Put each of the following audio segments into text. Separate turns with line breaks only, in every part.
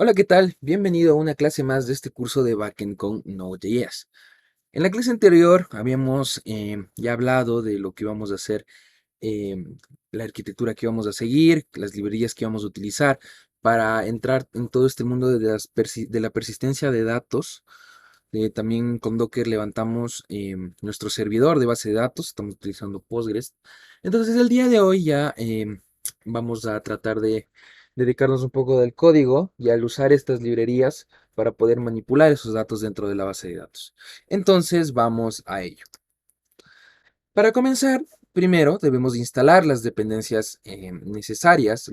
Hola, ¿qué tal? Bienvenido a una clase más de este curso de Backend con Node.js. En la clase anterior habíamos ya hablado de lo que íbamos a hacer, la arquitectura que íbamos a seguir, las librerías que íbamos a utilizar para entrar en todo este mundo de la persistencia de datos. También con Docker levantamos nuestro servidor de base de datos, estamos utilizando Postgres. Entonces el día de hoy ya vamos a tratar de dedicarnos un poco del código y al usar estas librerías para poder manipular esos datos dentro de la base de datos. Entonces vamos a ello. Para comenzar, primero debemos instalar las dependencias necesarias,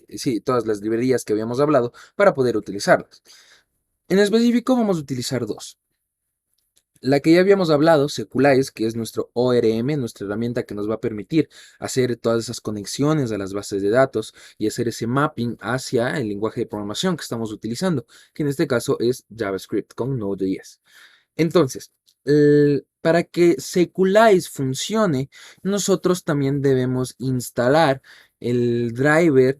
sí, todas las librerías que habíamos hablado para poder utilizarlas. En específico vamos a utilizar dos. La que ya habíamos hablado, Sequelize, que es nuestro ORM, nuestra herramienta que nos va a permitir hacer todas esas conexiones a las bases de datos y hacer ese mapping hacia el lenguaje de programación que estamos utilizando, que en este caso es JavaScript con Node.js. Entonces, para que Sequelize funcione, nosotros también debemos instalar el driver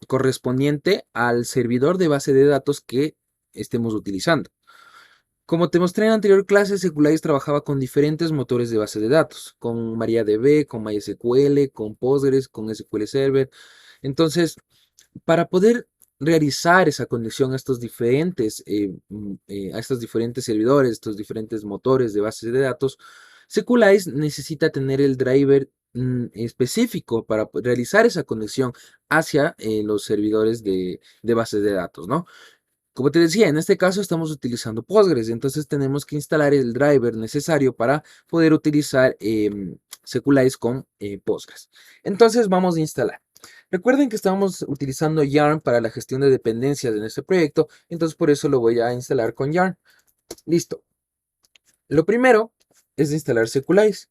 correspondiente al servidor de base de datos que estemos utilizando. Como te mostré en la anterior clase, Sequelize trabajaba con diferentes motores de base de datos, con MariaDB, con MySQL, con Postgres, con SQL Server. Entonces, para poder realizar esa conexión a a estos diferentes servidores, estos diferentes motores de bases de datos, Sequelize necesita tener el driver específico para realizar esa conexión hacia los servidores de bases de datos, ¿no? Como te decía, en este caso estamos utilizando Postgres, entonces tenemos que instalar el driver necesario para poder utilizar Sequelize con Postgres. Entonces vamos a instalar. Recuerden que estamos utilizando Yarn para la gestión de dependencias en este proyecto, entonces por eso lo voy a instalar con Yarn. Listo. Lo primero es instalar Sequelize.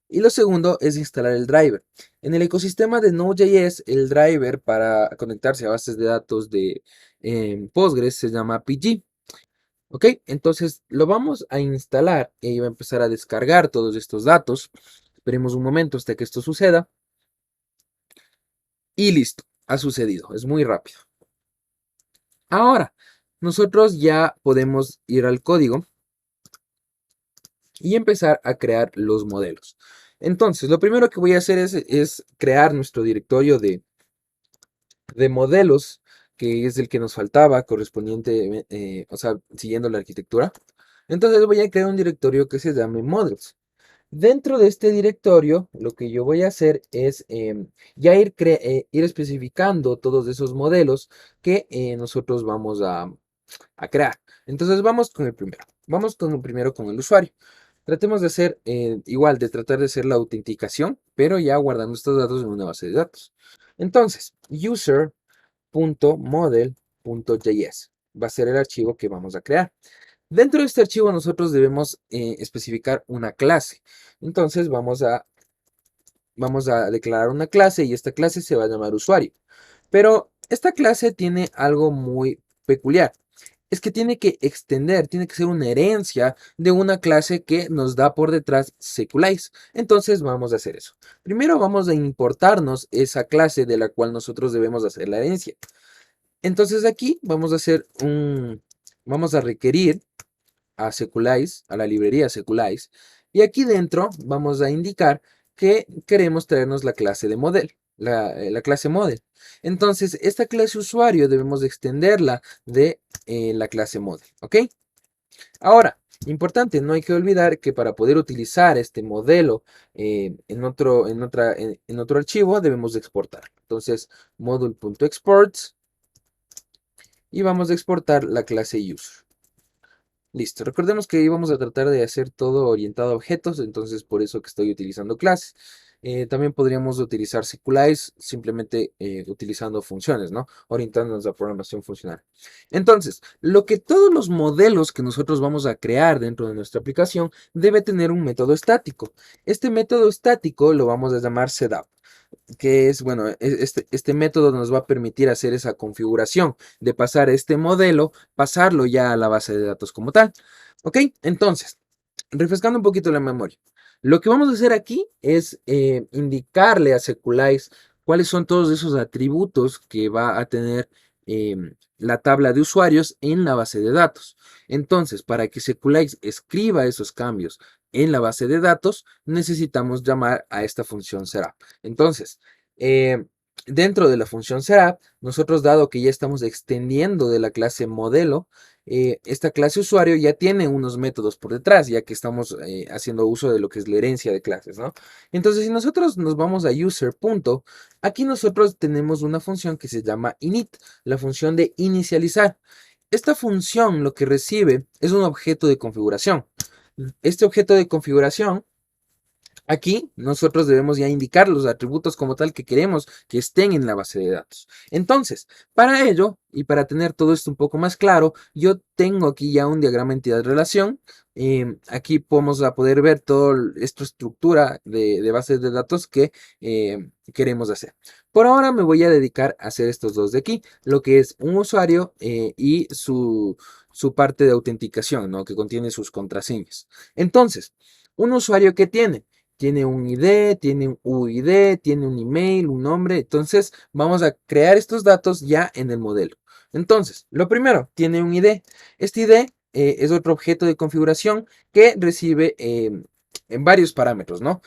Y lo segundo es instalar el driver. En el ecosistema de Node.js, el driver para conectarse a bases de datos de Postgres se llama PG. ¿Ok? Entonces lo vamos a instalar y va a empezar a descargar todos estos datos. Esperemos un momento hasta que esto suceda. Y listo, ha sucedido. Es muy rápido. Ahora, nosotros ya podemos ir al código y empezar a crear los modelos. Entonces, lo primero que voy a hacer es crear nuestro directorio de modelos, que es el que nos faltaba correspondiente, o sea, siguiendo la arquitectura. Entonces voy a crear un directorio que se llame models. Dentro de este directorio, lo que yo voy a hacer es ya ir especificando todos esos modelos que nosotros vamos a crear. Entonces vamos con el primero. Vamos con el primero con el usuario. Tratemos de hacer igual, de tratar de hacer la autenticación, pero ya guardando estos datos en una base de datos. Entonces, user.model.js va a ser el archivo que vamos a crear. Dentro de este archivo nosotros debemos especificar una clase. Entonces vamos a declarar una clase y esta clase se va a llamar usuario. Pero esta clase tiene algo muy peculiar. Es que tiene que extender, tiene que ser una herencia de una clase que nos da por detrás Sequelize. Entonces vamos a hacer eso. Primero vamos a importarnos esa clase de la cual nosotros debemos hacer la herencia. Entonces aquí vamos a requerir a Sequelize, a la librería Sequelize, y aquí dentro vamos a indicar que queremos traernos la clase de model, la clase model. Entonces, esta clase usuario debemos extenderla de la clase model, ¿ok? Ahora, importante, no hay que olvidar que para poder utilizar este modelo en otro archivo debemos exportar. Entonces, module.exports y vamos a exportar la clase user. Listo, recordemos que íbamos a tratar de hacer todo orientado a objetos, entonces por eso que estoy utilizando clases. También podríamos utilizar Sequelize simplemente utilizando funciones, ¿no? Orientándonos a programación funcional. Entonces, lo que todos los modelos que nosotros vamos a crear dentro de nuestra aplicación debe tener un método estático. Este método estático lo vamos a llamar setup, que es, bueno, este método nos va a permitir hacer esa configuración de pasar este modelo, pasarlo ya a la base de datos como tal. ¿Ok? Entonces, refrescando un poquito la memoria. Lo que vamos a hacer aquí es indicarle a Sequelize cuáles son todos esos atributos que va a tener la tabla de usuarios en la base de datos. Entonces, para que SQLite escriba esos cambios en la base de datos, necesitamos llamar a esta función setup. Entonces, eh, dentro de la función setup, nosotros, dado que ya estamos extendiendo de la clase modelo, esta clase usuario ya tiene unos métodos por detrás, ya que estamos haciendo uso de lo que es la herencia de clases, ¿no? Entonces, si nosotros nos vamos a user. Aquí nosotros tenemos una función que se llama init, la función de inicializar. Esta función lo que recibe es un objeto de configuración. Este objeto de configuración, aquí nosotros debemos ya indicar los atributos como tal que queremos que estén en la base de datos. Entonces, para ello y para tener todo esto un poco más claro, yo tengo aquí ya un diagrama entidad-relación. Aquí vamos a poder ver toda esta estructura de bases de datos que queremos hacer. Por ahora me voy a dedicar a hacer estos dos de aquí, lo que es un usuario y su parte de autenticación, ¿no? Que contiene sus contraseñas. Entonces, un usuario que tiene un ID, tiene un UID, tiene un email, un nombre. Entonces, vamos a crear estos datos ya en el modelo. Entonces, lo primero, tiene un ID. Este ID es otro objeto de configuración que recibe en varios parámetros, ¿no?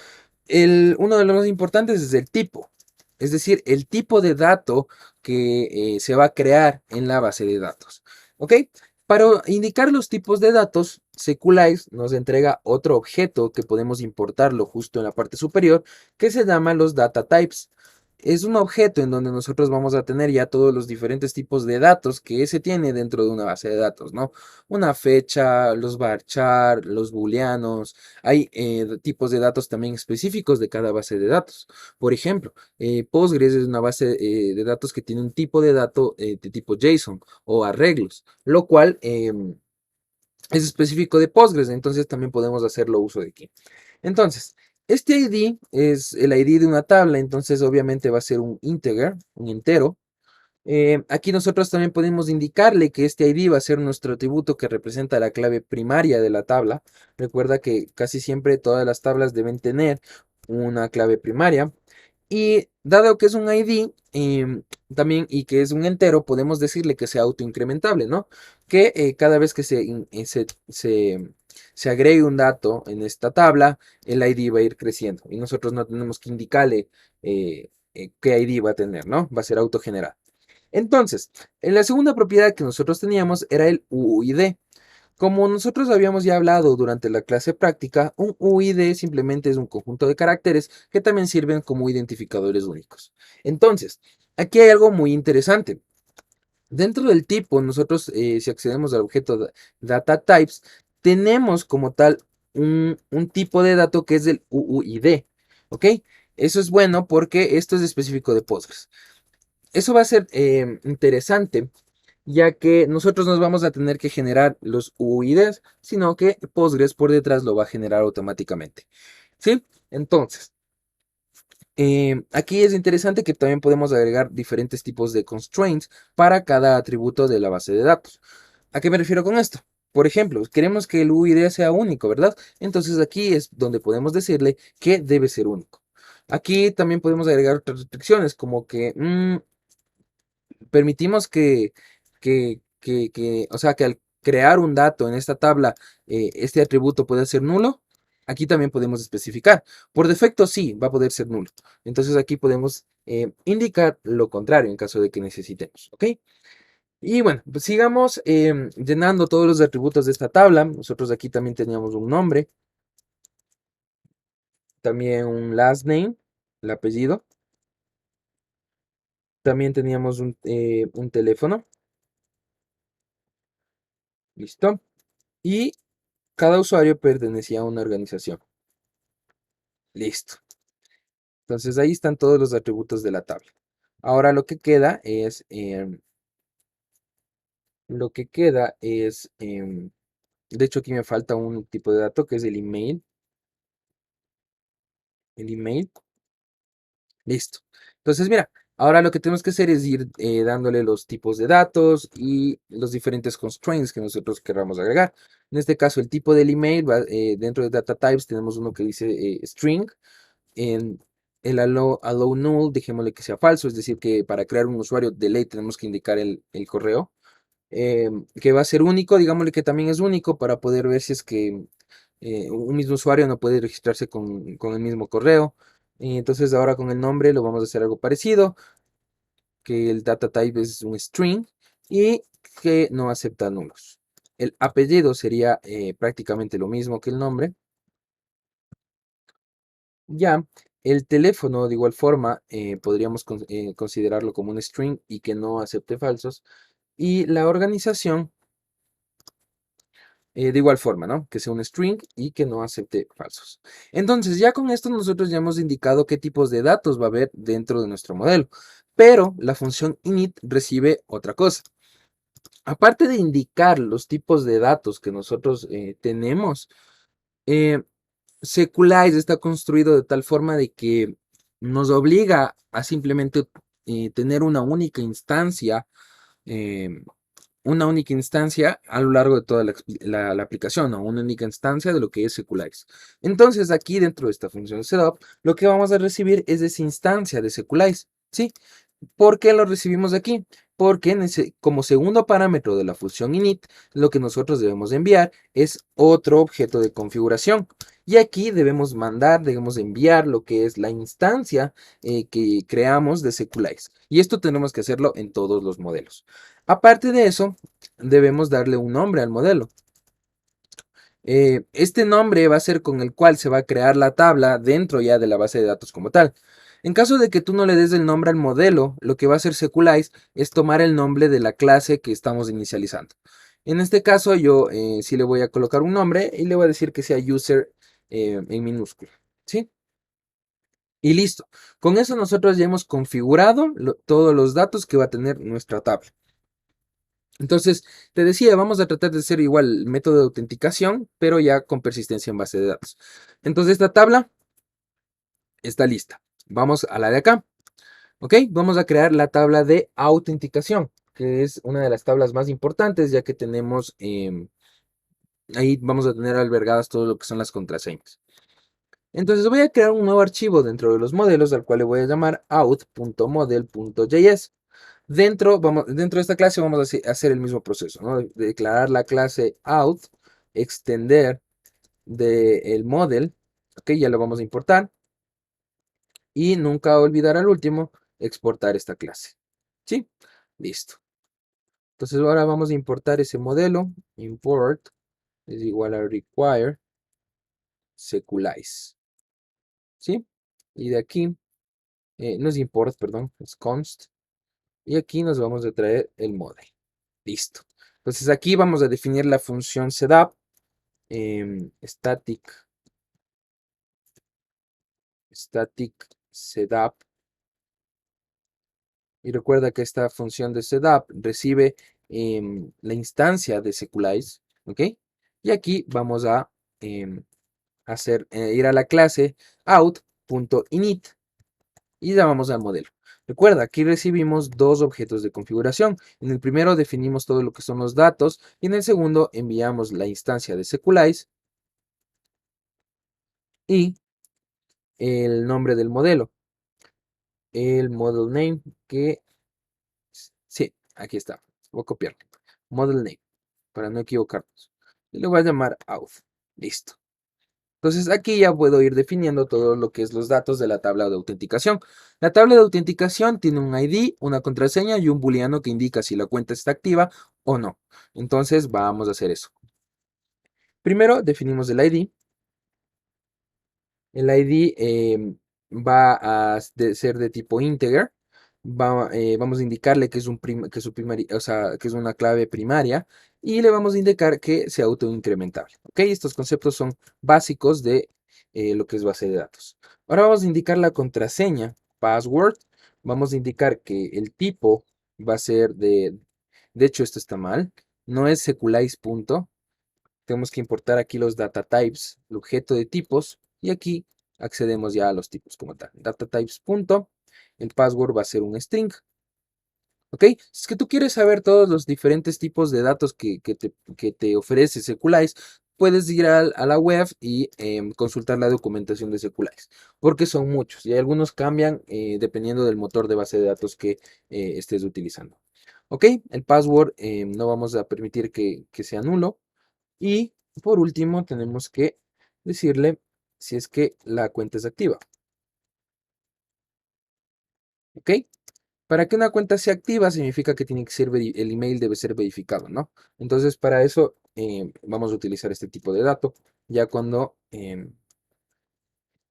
Uno de los más importantes es el tipo, es decir, el tipo de dato que se va a crear en la base de datos. ¿Ok? Para indicar los tipos de datos, SQLite nos entrega otro objeto que podemos importarlo justo en la parte superior, que se llama los data types. Es un objeto en donde nosotros vamos a tener ya todos los diferentes tipos de datos que se tiene dentro de una base de datos, ¿no? Una fecha, los varchar, los booleanos. Hay tipos de datos también específicos de cada base de datos. Por ejemplo, Postgres es una base de datos que tiene un tipo de dato de tipo JSON o arreglos, lo cual es específico de Postgres, entonces también podemos hacerlo uso de aquí. Entonces, este ID es el ID de una tabla, entonces obviamente va a ser un integer, un entero. Aquí nosotros también podemos indicarle que este ID va a ser nuestro atributo que representa la clave primaria de la tabla. Recuerda que casi siempre todas las tablas deben tener una clave primaria. Y dado que es un ID también y que es un entero, podemos decirle que sea autoincrementable, ¿no? Que cada vez que se agregue un dato en esta tabla, el ID va a ir creciendo. Y nosotros no tenemos que indicarle qué ID va a tener, ¿no? Va a ser autogenerado. Entonces, en la segunda propiedad que nosotros teníamos era el UID. Como nosotros habíamos ya hablado durante la clase práctica, un UID simplemente es un conjunto de caracteres que también sirven como identificadores únicos. Entonces, aquí hay algo muy interesante. Dentro del tipo, nosotros si accedemos al objeto data types, tenemos como tal un tipo de dato que es el UUID. ¿Ok? Eso es bueno porque esto es específico de Postgres. Eso va a ser interesante, ya que nosotros nos vamos a tener que generar los UIDs, sino que Postgres por detrás lo va a generar automáticamente. ¿Sí? Entonces, aquí es interesante que también podemos agregar diferentes tipos de constraints para cada atributo de la base de datos. ¿A qué me refiero con esto? Por ejemplo, queremos que el UID sea único, ¿verdad? Entonces aquí es donde podemos decirle que debe ser único. Aquí también podemos agregar otras restricciones, como que permitimos o sea, que al crear un dato en esta tabla, este atributo puede ser nulo. Aquí también podemos especificar. Por defecto sí, va a poder ser nulo. Entonces aquí podemos indicar lo contrario en caso de que necesitemos, ¿ok? Y bueno, pues sigamos llenando todos los atributos de esta tabla. Nosotros aquí también teníamos un nombre, también un last name, el apellido. También teníamos un teléfono, listo. Y cada usuario pertenecía a una organización. Listo. Entonces ahí están todos los atributos de la tabla. Ahora de hecho aquí me falta un tipo de dato que es el email. El email. Listo. Entonces mira, ahora lo que tenemos que hacer es ir dándole los tipos de datos y los diferentes constraints que nosotros queramos agregar. En este caso el tipo del email, dentro de data types tenemos uno que dice string. El allow null, dejémosle que sea falso, es decir, que para crear un usuario de ley tenemos que indicar el correo, que va a ser único, digámosle que también es único para poder ver si es que un mismo usuario no puede registrarse con el mismo correo. Y entonces ahora con el nombre lo vamos a hacer algo parecido, que el data type es un string y que no acepta nulos. El apellido sería prácticamente lo mismo que el nombre. Ya, el teléfono de igual forma podríamos considerarlo como un string y que no acepte falsos. Y la organización de igual forma, ¿no? Que sea un string y que no acepte falsos. Entonces, ya con esto nosotros ya hemos indicado qué tipos de datos va a haber dentro de nuestro modelo. Pero la función init recibe otra cosa. Aparte de indicar los tipos de datos que nosotros tenemos, eh, Sequelize está construido de tal forma de que nos obliga a simplemente tener eh, una única instancia a lo largo de toda la aplicación, o una única instancia de lo que es Sequelize. Entonces, aquí dentro de esta función setup, lo que vamos a recibir es esa instancia de Sequelize, ¿sí? ¿Por qué lo recibimos aquí? Porque como segundo parámetro de la función init, lo que nosotros debemos enviar es otro objeto de configuración. Y aquí debemos enviar lo que es la instancia que creamos de Sequelize. Y esto tenemos que hacerlo en todos los modelos. Aparte de eso, debemos darle un nombre al modelo. Este nombre va a ser con el cual se va a crear la tabla dentro ya de la base de datos como tal. En caso de que tú no le des el nombre al modelo, lo que va a hacer Sequelize es tomar el nombre de la clase que estamos inicializando. En este caso yo sí le voy a colocar un nombre y le voy a decir que sea user en minúscula, ¿sí? Y listo. Con eso nosotros ya hemos configurado todos los datos que va a tener nuestra tabla. Entonces, te decía, vamos a tratar de hacer igual el método de autenticación, pero ya con persistencia en base de datos. Entonces, esta tabla está lista. Vamos a la de acá. ¿Ok? Vamos a crear la tabla de autenticación, que es una de las tablas más importantes, ya que tenemos, ahí vamos a tener albergadas todo lo que son las contraseñas. Entonces, voy a crear un nuevo archivo dentro de los modelos, al cual le voy a llamar out.model.js. Dentro de esta clase vamos a hacer el mismo proceso, ¿no? Declarar la clase out, extender del model, ok, ya lo vamos a importar, y nunca olvidar al último exportar esta clase, ¿sí? Listo. Entonces ahora vamos a importar ese modelo, import es igual a require sequelize, ¿sí? Y de aquí, no es import, perdón, es const, y aquí nos vamos a traer el model. Listo. Entonces aquí vamos a definir la función setup, static setup. Y recuerda que esta función de setup recibe la instancia de Sequelize, ¿ok? Y aquí vamos a ir a la clase out.init y llamamos al modelo. Recuerda, aquí recibimos dos objetos de configuración. En el primero definimos todo lo que son los datos y en el segundo enviamos la instancia de Sequelize y el nombre del modelo, el model name, que sí, aquí está, voy a copiar, model name, para no equivocarnos. Y le voy a llamar auth, listo. Entonces aquí ya puedo ir definiendo todo lo que es los datos de la tabla de autenticación. La tabla de autenticación tiene un ID, una contraseña y un booleano que indica si la cuenta está activa o no. Entonces vamos a hacer eso. Primero definimos el ID. El ID va a ser de tipo integer. Vamos a indicarle que es, o sea, que es una clave primaria y le vamos a indicar que sea autoincrementable. ¿Ok? Estos conceptos son básicos de lo que es base de datos. Ahora vamos a indicar la contraseña, password. Vamos a indicar que el tipo va a ser de hecho esto está mal, no es sequelize punto. Tenemos que importar aquí los data types, el objeto de tipos, y aquí accedemos ya a los tipos como tal. Data types punto, el password va a ser un string. ¿Ok? Si es que tú quieres saber todos los diferentes tipos de datos que te ofrece Sequelize, puedes ir a la web y consultar la documentación de Seculize, porque son muchos y algunos cambian dependiendo del motor de base de datos que estés utilizando. Ok, el password no vamos a permitir que sea nulo. Y por último tenemos que decirle si es que la cuenta es activa. ¿Ok? Para que una cuenta sea activa significa que tiene que ser el email debe ser verificado, ¿no? Entonces para eso vamos a utilizar este tipo de dato ya cuando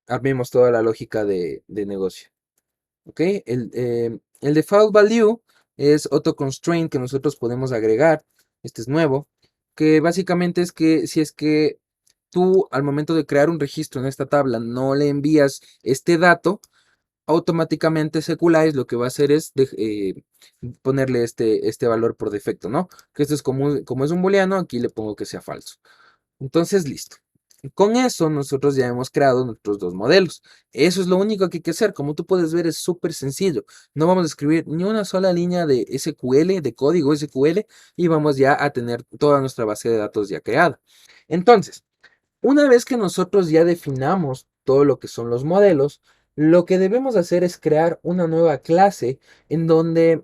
armemos toda la lógica de negocio. ¿Ok? El default value es auto constraint que nosotros podemos agregar. Este es nuevo. Que básicamente es que si es que tú al momento de crear un registro en esta tabla no le envías este dato, automáticamente Seculize lo que va a hacer es ponerle este valor por defecto, ¿no? Que esto es como es un booleano, aquí le pongo que sea falso. Entonces, listo. Con eso nosotros ya hemos creado nuestros dos modelos. Eso es lo único que hay que hacer. Como tú puedes ver, es súper sencillo. No vamos a escribir ni una sola línea de SQL, de código SQL, y vamos ya a tener toda nuestra base de datos ya creada. Entonces, una vez que nosotros ya definamos todo lo que son los modelos, lo que debemos hacer es crear una nueva clase en donde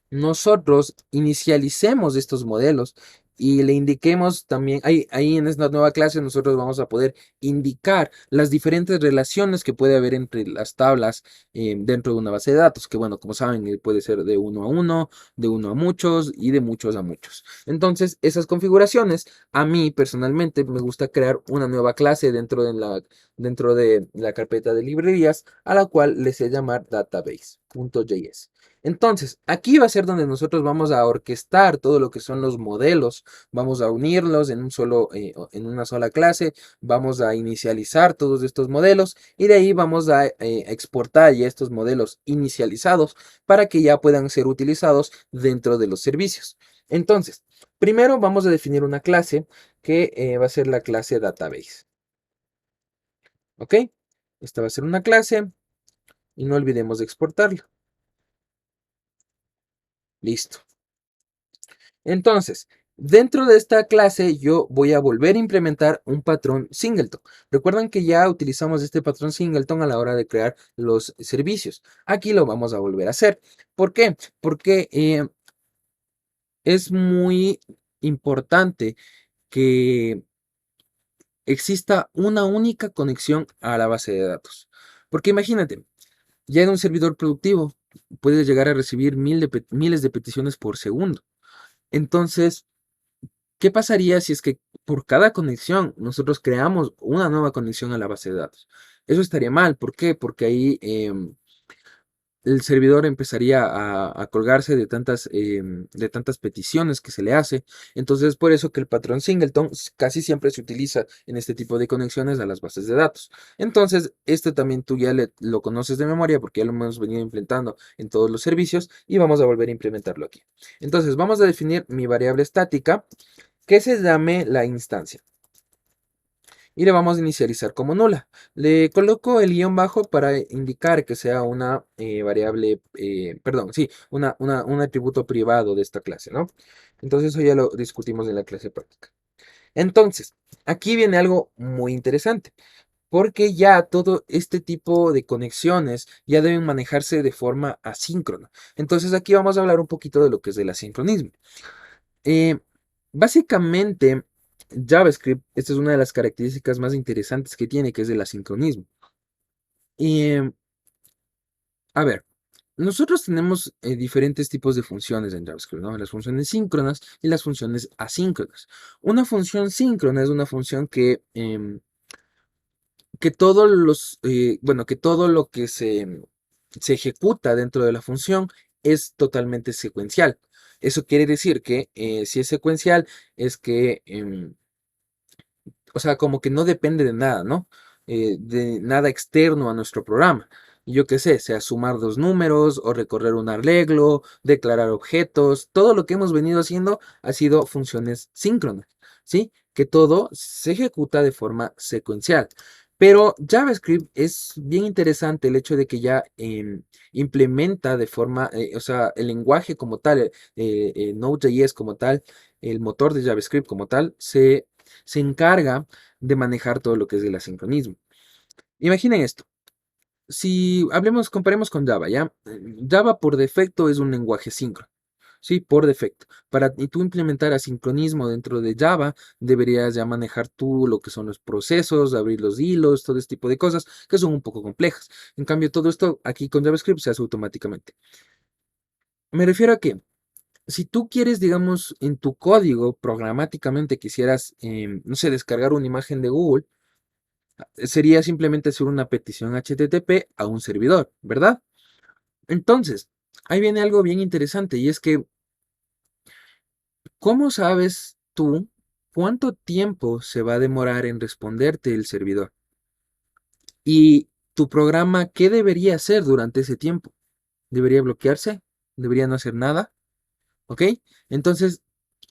nosotros inicialicemos estos modelos y le indiquemos también, ahí en esta nueva clase nosotros vamos a poder indicar las diferentes relaciones que puede haber entre las tablas dentro de una base de datos, que bueno, como saben, puede ser de uno a uno, de uno a muchos y de muchos a muchos. Entonces, esas configuraciones, a mí personalmente me gusta crear una nueva clase dentro de la carpeta de librerías, a la cual les sé llamar database.js. Entonces, aquí va a ser donde nosotros vamos a orquestar todo lo que son los modelos, vamos a unirlos en una sola clase, vamos a inicializar todos estos modelos y de ahí vamos a exportar ya estos modelos inicializados para que ya puedan ser utilizados dentro de los servicios. Entonces, primero vamos a definir una clase que va a ser la clase database. ¿Ok? Esta va a ser una clase y no olvidemos de exportarla. Listo. Entonces, dentro de esta clase yo voy a volver a implementar un patrón singleton. Recuerdan que ya utilizamos este patrón singleton a la hora de crear los servicios. Aquí lo vamos a volver a hacer. ¿Por qué? Porque es muy importante que exista una única conexión a la base de datos. Porque imagínate, ya en un servidor productivo puedes llegar a recibir miles de peticiones por segundo. Entonces, ¿qué pasaría si es que por cada conexión nosotros creamos una nueva conexión a la base de datos? Eso estaría mal. ¿Por qué? Porque ahí el servidor empezaría a colgarse de tantas peticiones que se le hace. Entonces, es por eso que el patrón singleton casi siempre se utiliza en este tipo de conexiones a las bases de datos. Entonces, este también tú ya lo conoces de memoria porque ya lo hemos venido implementando en todos los servicios y vamos a volver a implementarlo aquí. Entonces, vamos a definir mi variable estática que se llame la instancia. Y le vamos a inicializar como nula. Le coloco el guión bajo para indicar que sea una variable, perdón, sí, un atributo privado de esta clase, ¿no? Entonces eso ya lo discutimos en la clase práctica. Entonces, aquí viene algo muy interesante, porque ya todo este tipo de conexiones ya deben manejarse de forma asíncrona. Entonces aquí vamos a hablar un poquito de lo que es el asincronismo. Eh, Básicamente, JavaScript, esta es una de las características más interesantes que tiene, que es el asincronismo. Y, a ver, nosotros tenemos diferentes tipos de funciones en JavaScript, ¿no? Las funciones síncronas y las funciones asíncronas. Una función síncrona es una función que todo lo que se ejecuta dentro de la función es totalmente secuencial. Eso quiere decir que si es secuencial, es que o sea, como que no depende de nada, ¿no? De nada externo a nuestro programa. Yo qué sé, sea sumar dos números o recorrer un arreglo, declarar objetos, todo lo que hemos venido haciendo ha sido funciones síncronas, ¿sí? Que todo se ejecuta de forma secuencial. Pero JavaScript es bien interesante el hecho de que ya implementa de forma, o sea, el lenguaje como tal, Node.js como tal, el motor de JavaScript como tal, se encarga de manejar todo lo que es el asincronismo. Imaginen esto. Si comparemos con Java, ¿ya? Java por defecto es un lenguaje síncrono. Sí, por defecto. Y tú implementar asincronismo dentro de Java, deberías ya manejar tú lo que son los procesos, abrir los hilos, todo este tipo de cosas que son un poco complejas. En cambio, todo esto aquí con JavaScript se hace automáticamente. Me refiero a que si tú quieres, digamos, en tu código programáticamente quisieras, no sé, descargar una imagen de Google, sería simplemente hacer una petición HTTP a un servidor, ¿verdad? Entonces, ahí viene algo bien interesante y es que, ¿cómo sabes tú cuánto tiempo se va a demorar en responderte el servidor? Y tu programa, ¿qué debería hacer durante ese tiempo? ¿Debería bloquearse? ¿Debería no hacer nada? ¿Ok? Entonces,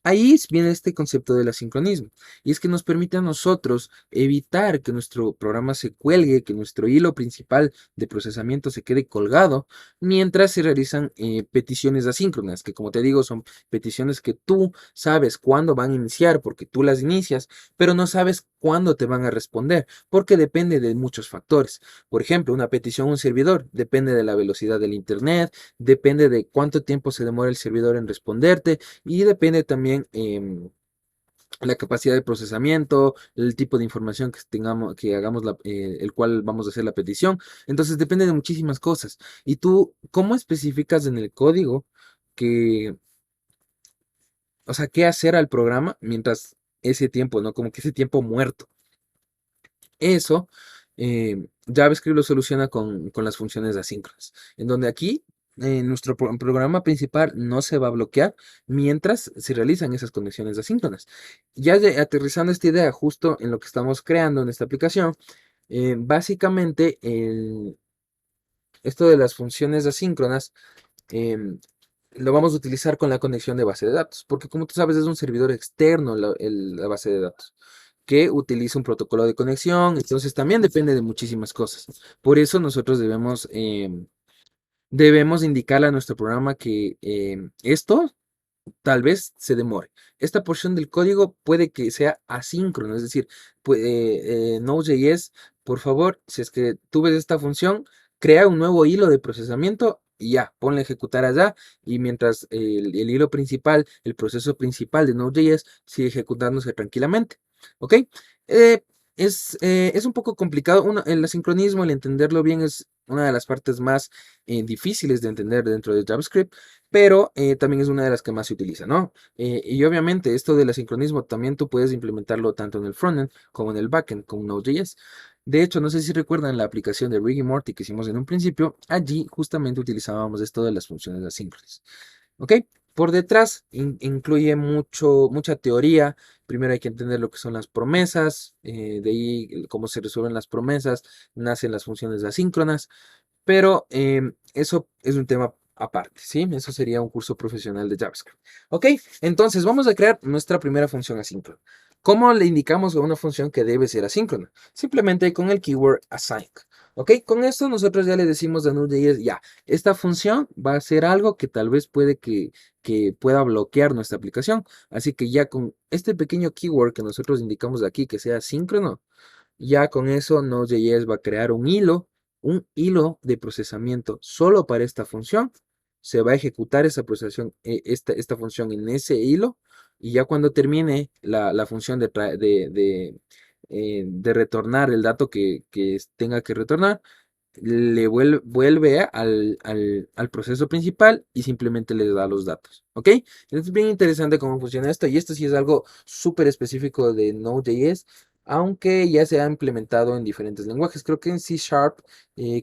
ahí viene este concepto del asincronismo. Y es que nos permite a nosotros evitar que nuestro programa se cuelgue, que nuestro hilo principal de procesamiento se quede colgado, mientras se realizan peticiones asíncronas, que como te digo, son peticiones que tú sabes cuándo van a iniciar, porque tú las inicias, pero no sabes cuándo te van a responder, porque depende de muchos factores. Por ejemplo, una petición a un servidor depende de la velocidad del Internet, depende de cuánto tiempo se demora el servidor en responderte, y depende también la capacidad de procesamiento, el tipo de información que tengamos, que hagamos el cual vamos a hacer la petición. Entonces depende de muchísimas cosas. Y tú, ¿cómo especificas en el código que, o sea, qué hacer al programa mientras ese tiempo, ¿no? Como que ese tiempo muerto. Eso, JavaScript lo soluciona con las funciones asíncronas, en donde aquí nuestro programa principal no se va a bloquear mientras se realizan esas conexiones asíncronas. Ya aterrizando esta idea justo en lo que estamos creando en esta aplicación, básicamente esto de las funciones asíncronas em, lo vamos a utilizar con la conexión de base de datos, porque como tú sabes es un servidor externo la base de datos que utiliza un protocolo de conexión, entonces también depende de muchísimas cosas. Por eso nosotros debemos indicarle a nuestro programa que esto tal vez se demore. Esta porción del código puede que sea asíncrono, es decir, Node.js, por favor, si es que tú ves esta función, crea un nuevo hilo de procesamiento y ya, ponle a ejecutar allá, y mientras el hilo principal, el proceso principal de Node.js sigue ejecutándose tranquilamente. ¿Ok? Eh, es un poco complicado. El asincronismo, el entenderlo bien, es una de las partes más difíciles de entender dentro de JavaScript, pero también es una de las que más se utiliza, ¿no? Y obviamente esto del asincronismo también tú puedes implementarlo tanto en el frontend como en el backend con Node.js. De hecho, no sé si recuerdan la aplicación de Rick y Morty que hicimos en un principio, allí justamente utilizábamos esto de las funciones asíncronas. ¿Ok? Por detrás incluye mucha teoría. Primero hay que entender lo que son las promesas, de ahí cómo se resuelven las promesas, nacen las funciones asíncronas, pero eso es un tema aparte, ¿sí? Eso sería un curso profesional de JavaScript. Ok, entonces vamos a crear nuestra primera función asíncrona. ¿Cómo le indicamos a una función que debe ser asíncrona? Simplemente con el keyword async. Ok, con esto nosotros ya le decimos a Node.js, ya, esta función va a ser algo que tal vez puede que pueda bloquear nuestra aplicación. Así que ya con este pequeño keyword que nosotros indicamos aquí, que sea asíncrono, ya con eso Node.js va a crear un hilo de procesamiento solo para esta función. Se va a ejecutar esta función en ese hilo, y ya cuando termine la función de retornar el dato que tenga que retornar, le vuelve al proceso principal y simplemente le da los datos. ¿Ok? Es bien interesante cómo funciona esto, y esto sí es algo súper específico de Node.js, aunque ya se ha implementado en diferentes lenguajes. Creo que en C Sharp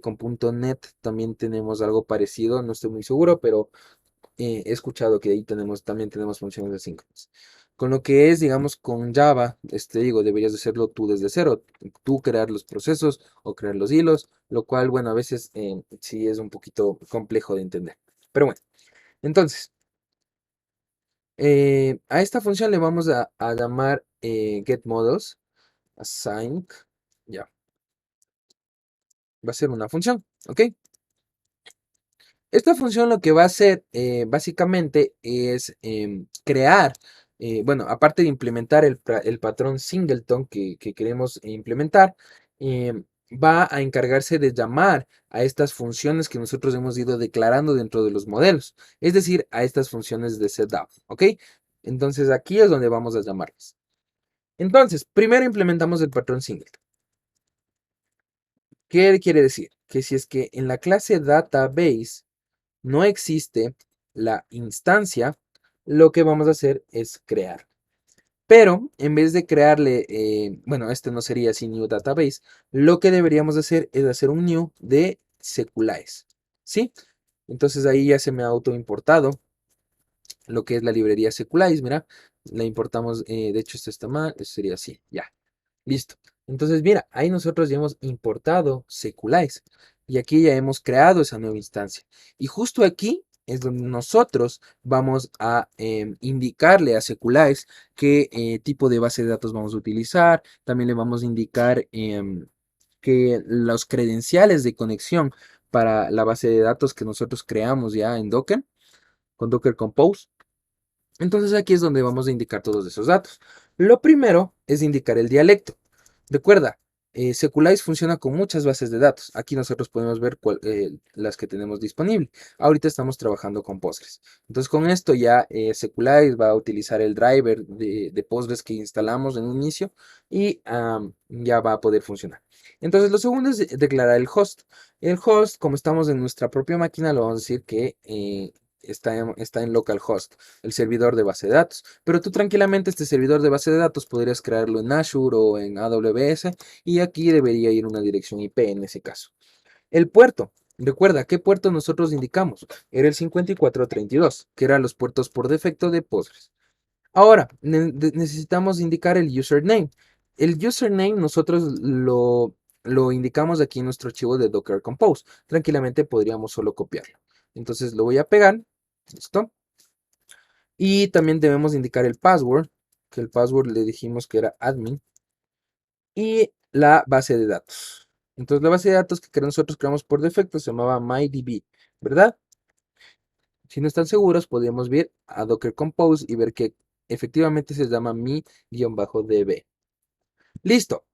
con .NET también tenemos algo parecido, no estoy muy seguro, pero he escuchado que ahí también tenemos funciones asíncronas. Con lo que es, digamos, con Java, digo, deberías de hacerlo tú desde cero, tú crear los procesos o crear los hilos, lo cual, bueno, a veces sí es un poquito complejo de entender. Pero bueno, entonces, a esta función le vamos a llamar getModels, async, ya, va a ser una función, ¿ok? Esta función lo que va a hacer básicamente es crear bueno, aparte de implementar el patrón singleton que queremos implementar, va a encargarse de llamar a estas funciones que nosotros hemos ido declarando dentro de los modelos, es decir, a estas funciones de setup, ¿ok? Entonces aquí es donde vamos a llamarlas. Entonces, primero implementamos el patrón singleton. ¿Qué quiere decir? Que si es que en la clase database no existe la instancia, lo que vamos a hacer es crear. Pero en vez de crearle, bueno, este no sería así new database, lo que deberíamos hacer es hacer un new de Seculize, ¿sí? Entonces ahí ya se me ha auto importado lo que es la librería Seculize, mira, la importamos, de hecho esto está mal, esto sería así, ya. Listo. Entonces, mira, ahí nosotros ya hemos importado Seculize y aquí ya hemos creado esa nueva instancia. Y justo aquí es donde nosotros vamos a indicarle a Seculize qué tipo de base de datos vamos a utilizar. También le vamos a indicar que los credenciales de conexión para la base de datos que nosotros creamos ya en Docker, con Docker Compose. Entonces aquí es donde vamos a indicar todos esos datos. Lo primero es indicar el dialecto. Recuerda, Seculize funciona con muchas bases de datos. Aquí nosotros podemos ver las que tenemos disponibles. Ahorita estamos trabajando con Postgres. Entonces con esto ya Seculize va a utilizar el driver de Postgres que instalamos en un inicio y ya va a poder funcionar. Entonces lo segundo es declarar el host. El host, como estamos en nuestra propia máquina, lo vamos a decir que está en localhost, el servidor de base de datos. Pero tú tranquilamente este servidor de base de datos podrías crearlo en Azure o en AWS y aquí debería ir una dirección IP en ese caso. El puerto. Recuerda, ¿qué puerto nosotros indicamos? Era el 5432, que eran los puertos por defecto de Postgres. Ahora, necesitamos indicar el username. El username nosotros lo indicamos aquí en nuestro archivo de Docker Compose. Tranquilamente podríamos solo copiarlo. Entonces lo voy a pegar. ¿Listo? Y también debemos indicar el password, que el password le dijimos que era admin. Y la base de datos. Entonces la base de datos que nosotros creamos por defecto se llamaba MyDB, ¿verdad? Si no están seguros, podríamos ver a Docker Compose y ver que efectivamente se llama mi-db. Listo.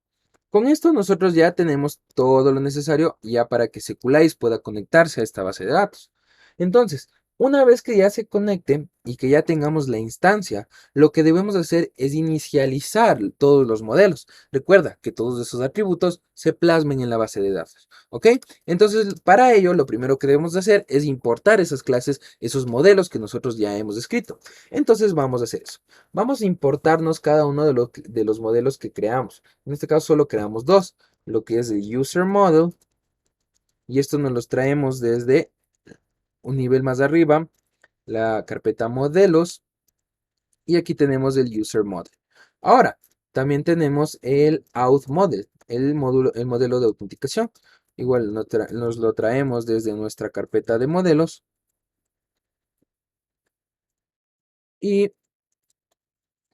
Con esto nosotros ya tenemos todo lo necesario ya para que Seculize pueda conectarse a esta base de datos. Entonces, una vez que ya se conecte y que ya tengamos la instancia, lo que debemos hacer es inicializar todos los modelos. Recuerda que todos esos atributos se plasmen en la base de datos. ¿Ok? Entonces, para ello, lo primero que debemos hacer es importar esas clases, esos modelos que nosotros ya hemos escrito. Entonces, vamos a hacer eso. Vamos a importarnos cada uno de los modelos que creamos. En este caso solo creamos dos, lo que es el user model, y esto nos los traemos desde un nivel más arriba, la carpeta modelos, y aquí tenemos el user model. Ahora, también tenemos el auth model, el modelo de autenticación. Igual nos lo traemos desde nuestra carpeta de modelos y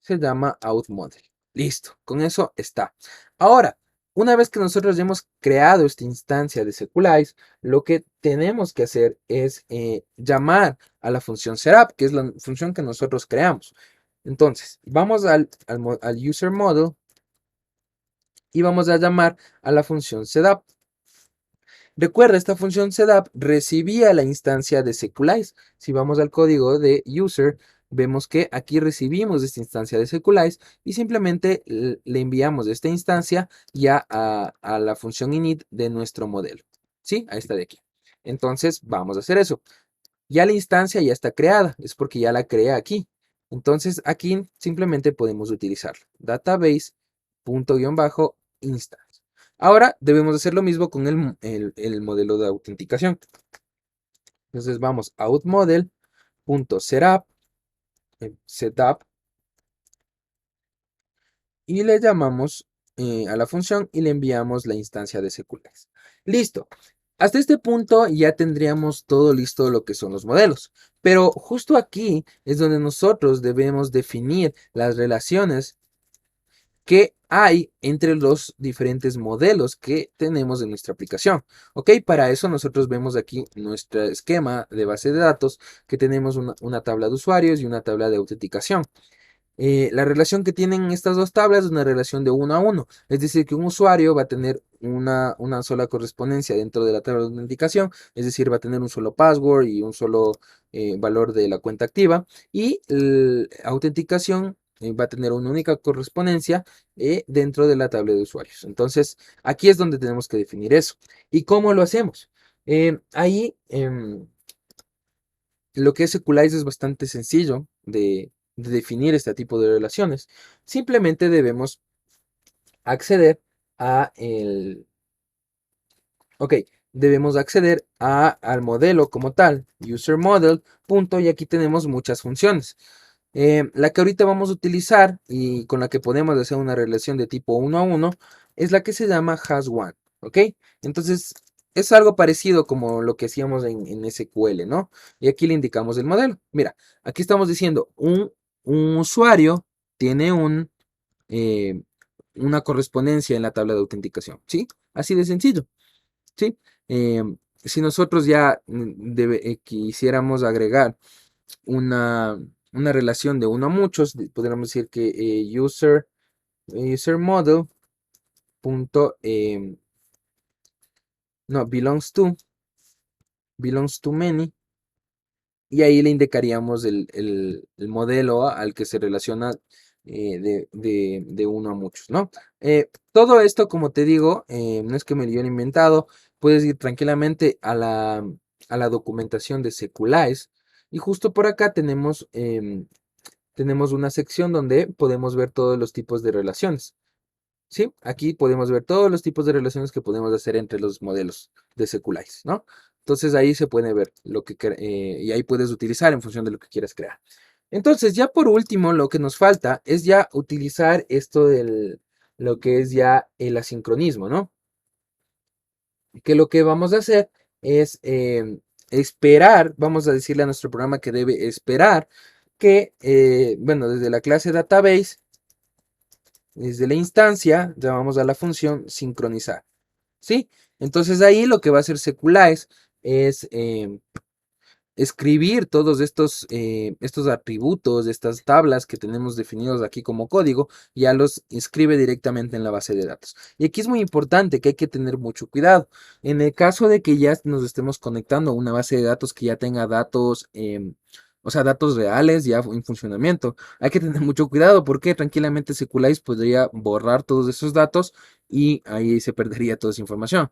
se llama outModel. Listo, con eso está. Ahora, una vez que nosotros ya hemos creado esta instancia de Seculize, lo que tenemos que hacer es llamar a la función setup, que es la función que nosotros creamos. Entonces, vamos al user model y vamos a llamar a la función setup. Recuerda, esta función setup recibía la instancia de Seculize. Si vamos al código de user, vemos que aquí recibimos esta instancia de Seculize y simplemente le enviamos esta instancia ya a la función init de nuestro modelo. ¿Sí? A esta de aquí. Entonces, vamos a hacer eso. Ya la instancia ya está creada, es porque ya la creé aquí. Entonces, aquí simplemente podemos utilizar database.instance. Ahora debemos hacer lo mismo con el modelo de autenticación. Entonces vamos a outModel.setup, setup, y le llamamos a la función y le enviamos la instancia de Seculize. Listo. Hasta este punto ya tendríamos todo listo lo que son los modelos. Pero justo aquí es donde nosotros debemos definir las relaciones que hay entre los diferentes modelos que tenemos en nuestra aplicación. Ok, para eso nosotros vemos aquí nuestro esquema de base de datos que tenemos una tabla de usuarios y una tabla de autenticación. La relación que tienen estas dos tablas es una relación de 1 a 1, es decir, que un usuario va a tener una sola correspondencia dentro de la tabla de autenticación, es decir, va a tener un solo password y un solo valor de la cuenta activa, y la autenticación va a tener una única correspondencia dentro de la tabla de usuarios. Entonces, aquí es donde tenemos que definir eso. ¿Y cómo lo hacemos? Ahí lo que es Seculize es bastante sencillo de definir este tipo de relaciones. Simplemente debemos acceder a el... Ok, debemos acceder al modelo como tal, user model, punto, y aquí tenemos muchas funciones. La que ahorita vamos a utilizar y con la que podemos hacer una relación de tipo 1 a 1 es la que se llama has1, ¿ok? Entonces es algo parecido como lo que hacíamos en SQL, ¿no? Y aquí le indicamos el modelo. Mira, aquí estamos diciendo un usuario tiene eh, una correspondencia en la tabla de autenticación, ¿sí? Así de sencillo, ¿sí? Si nosotros ya quisiéramos agregar una, una relación de 1 a muchos, podríamos decir que user model punto, no, belongs to many, y ahí le indicaríamos el modelo al que se relaciona de 1 a muchos, ¿no? Todo esto, como te digo, no es que me lo hayan inventado, puedes ir tranquilamente a la documentación de Seculize, y justo por acá tenemos una sección donde podemos ver todos los tipos de relaciones. ¿Sí? Aquí podemos ver todos los tipos de relaciones que podemos hacer entre los modelos de Seculize, ¿no? Entonces ahí se puede ver y ahí puedes utilizar en función de lo que quieras crear. Entonces, ya por último, lo que nos falta es ya utilizar esto lo que es ya el asincronismo, ¿no? Que lo que vamos a hacer es esperar, vamos a decirle a nuestro programa que debe esperar que, bueno, desde la clase database, desde la instancia, llamamos a la función sincronizar, ¿sí? Entonces ahí lo que va a hacer Seculize es escribir todos estos atributos, estas tablas que tenemos definidos aquí como código, ya los escribe directamente en la base de datos. Y aquí es muy importante que hay que tener mucho cuidado. En el caso de que ya nos estemos conectando a una base de datos que ya tenga datos, o sea, datos reales ya en funcionamiento, hay que tener mucho cuidado porque tranquilamente Seculize podría borrar todos esos datos y ahí se perdería toda esa información.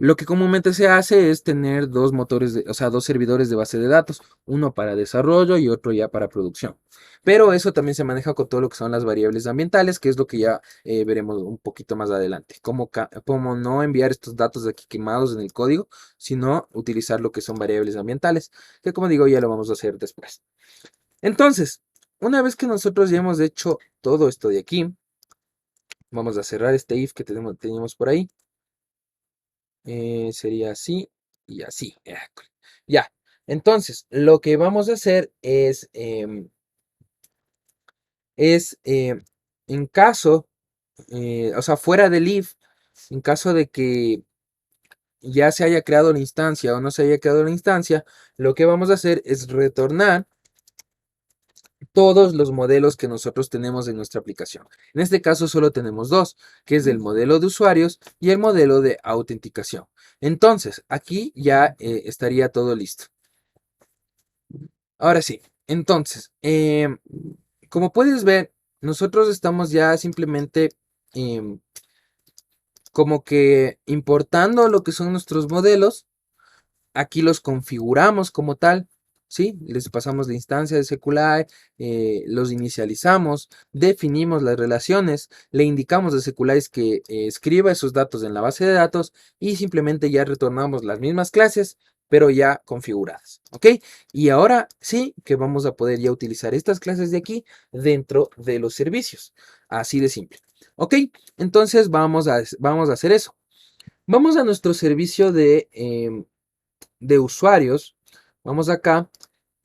Lo que comúnmente se hace es tener dos motores, o sea, dos servidores de base de datos, uno para desarrollo y otro ya para producción. Pero eso también se maneja con todo lo que son las variables ambientales, que es lo que ya veremos un poquito más adelante. Cómo no enviar estos datos de aquí quemados en el código, sino utilizar lo que son variables ambientales, que como digo, ya lo vamos a hacer después. Entonces, una vez que nosotros ya hemos hecho todo esto de aquí, vamos a cerrar este if que teníamos por ahí. Sería así y así. Ya. Entonces, lo que vamos a hacer es en caso, o sea, fuera del if, en caso de que ya se haya creado la instancia o no se haya creado la instancia, lo que vamos a hacer es retornar todos los modelos que nosotros tenemos en nuestra aplicación. En este caso solo tenemos dos, que es el modelo de usuarios y el modelo de autenticación. Entonces, aquí ya estaría todo listo. Ahora sí, entonces, como puedes ver, nosotros estamos ya simplemente em, como que importando lo que son nuestros modelos. Aquí los configuramos como tal, ¿sí? Les pasamos la instancia de secular, los inicializamos, definimos las relaciones, le indicamos a Seculize que escriba esos datos en la base de datos y simplemente ya retornamos las mismas clases, pero ya configuradas, ¿ok? Y ahora sí que vamos a poder ya utilizar estas clases de aquí dentro de los servicios, así de simple, ¿ok? Entonces vamos a hacer eso. Vamos a nuestro servicio de usuarios, vamos acá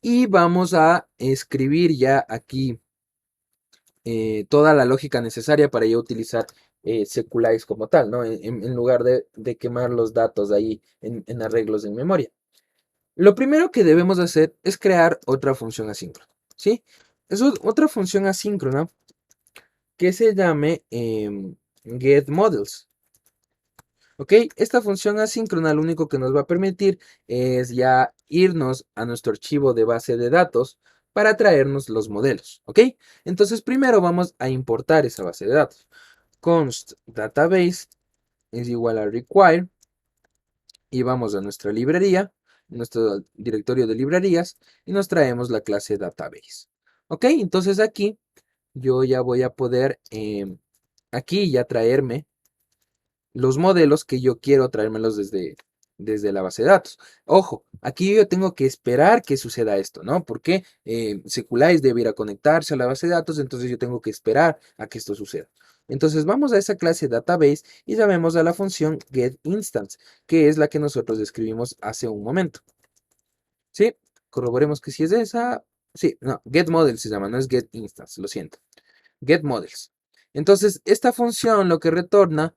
y vamos a escribir ya aquí toda la lógica necesaria para ya utilizar Seculize como tal, ¿no? En lugar de quemar los datos ahí en arreglos en memoria. Lo primero que debemos hacer es crear otra función asíncrona, ¿sí? es otra función asíncrona que se llame getModels. ¿Ok? Esta función asíncrona lo único que nos va a permitir es ya irnos a nuestro archivo de base de datos para traernos los modelos. ¿Ok? Entonces primero vamos a importar esa base de datos. Const database es igual a require y vamos a nuestra librería, nuestro directorio de librerías y nos traemos la clase database. ¿Ok? Entonces aquí yo ya voy a poder aquí ya traerme los modelos que yo quiero traérmelos desde la base de datos. Ojo, aquí yo tengo que esperar que suceda esto, ¿no? Porque Seculize debe ir a conectarse a la base de datos, entonces yo tengo que esperar a que esto suceda. Entonces vamos a esa clase database y llamemos a la función getInstance, que es la que nosotros describimos hace un momento. ¿Sí? Corroboremos que si es esa. Sí, no, getModel se llama, no es getInstance, lo siento. GetModels. Entonces, esta función lo que retorna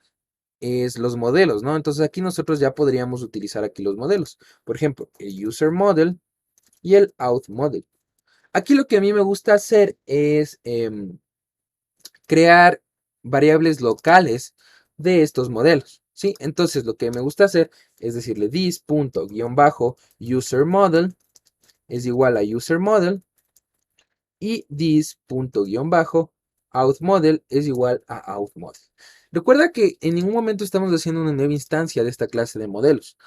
es los modelos, ¿no? Entonces aquí nosotros ya podríamos utilizar aquí los modelos. Por ejemplo, el user model y el out model. Aquí lo que a mí me gusta hacer es crear variables locales de estos modelos, ¿sí? Entonces lo que me gusta hacer es decirle this._user_model es igual a user model y this._outModel es igual a outModel. Recuerda que en ningún momento estamos haciendo una nueva instancia de esta clase de modelos.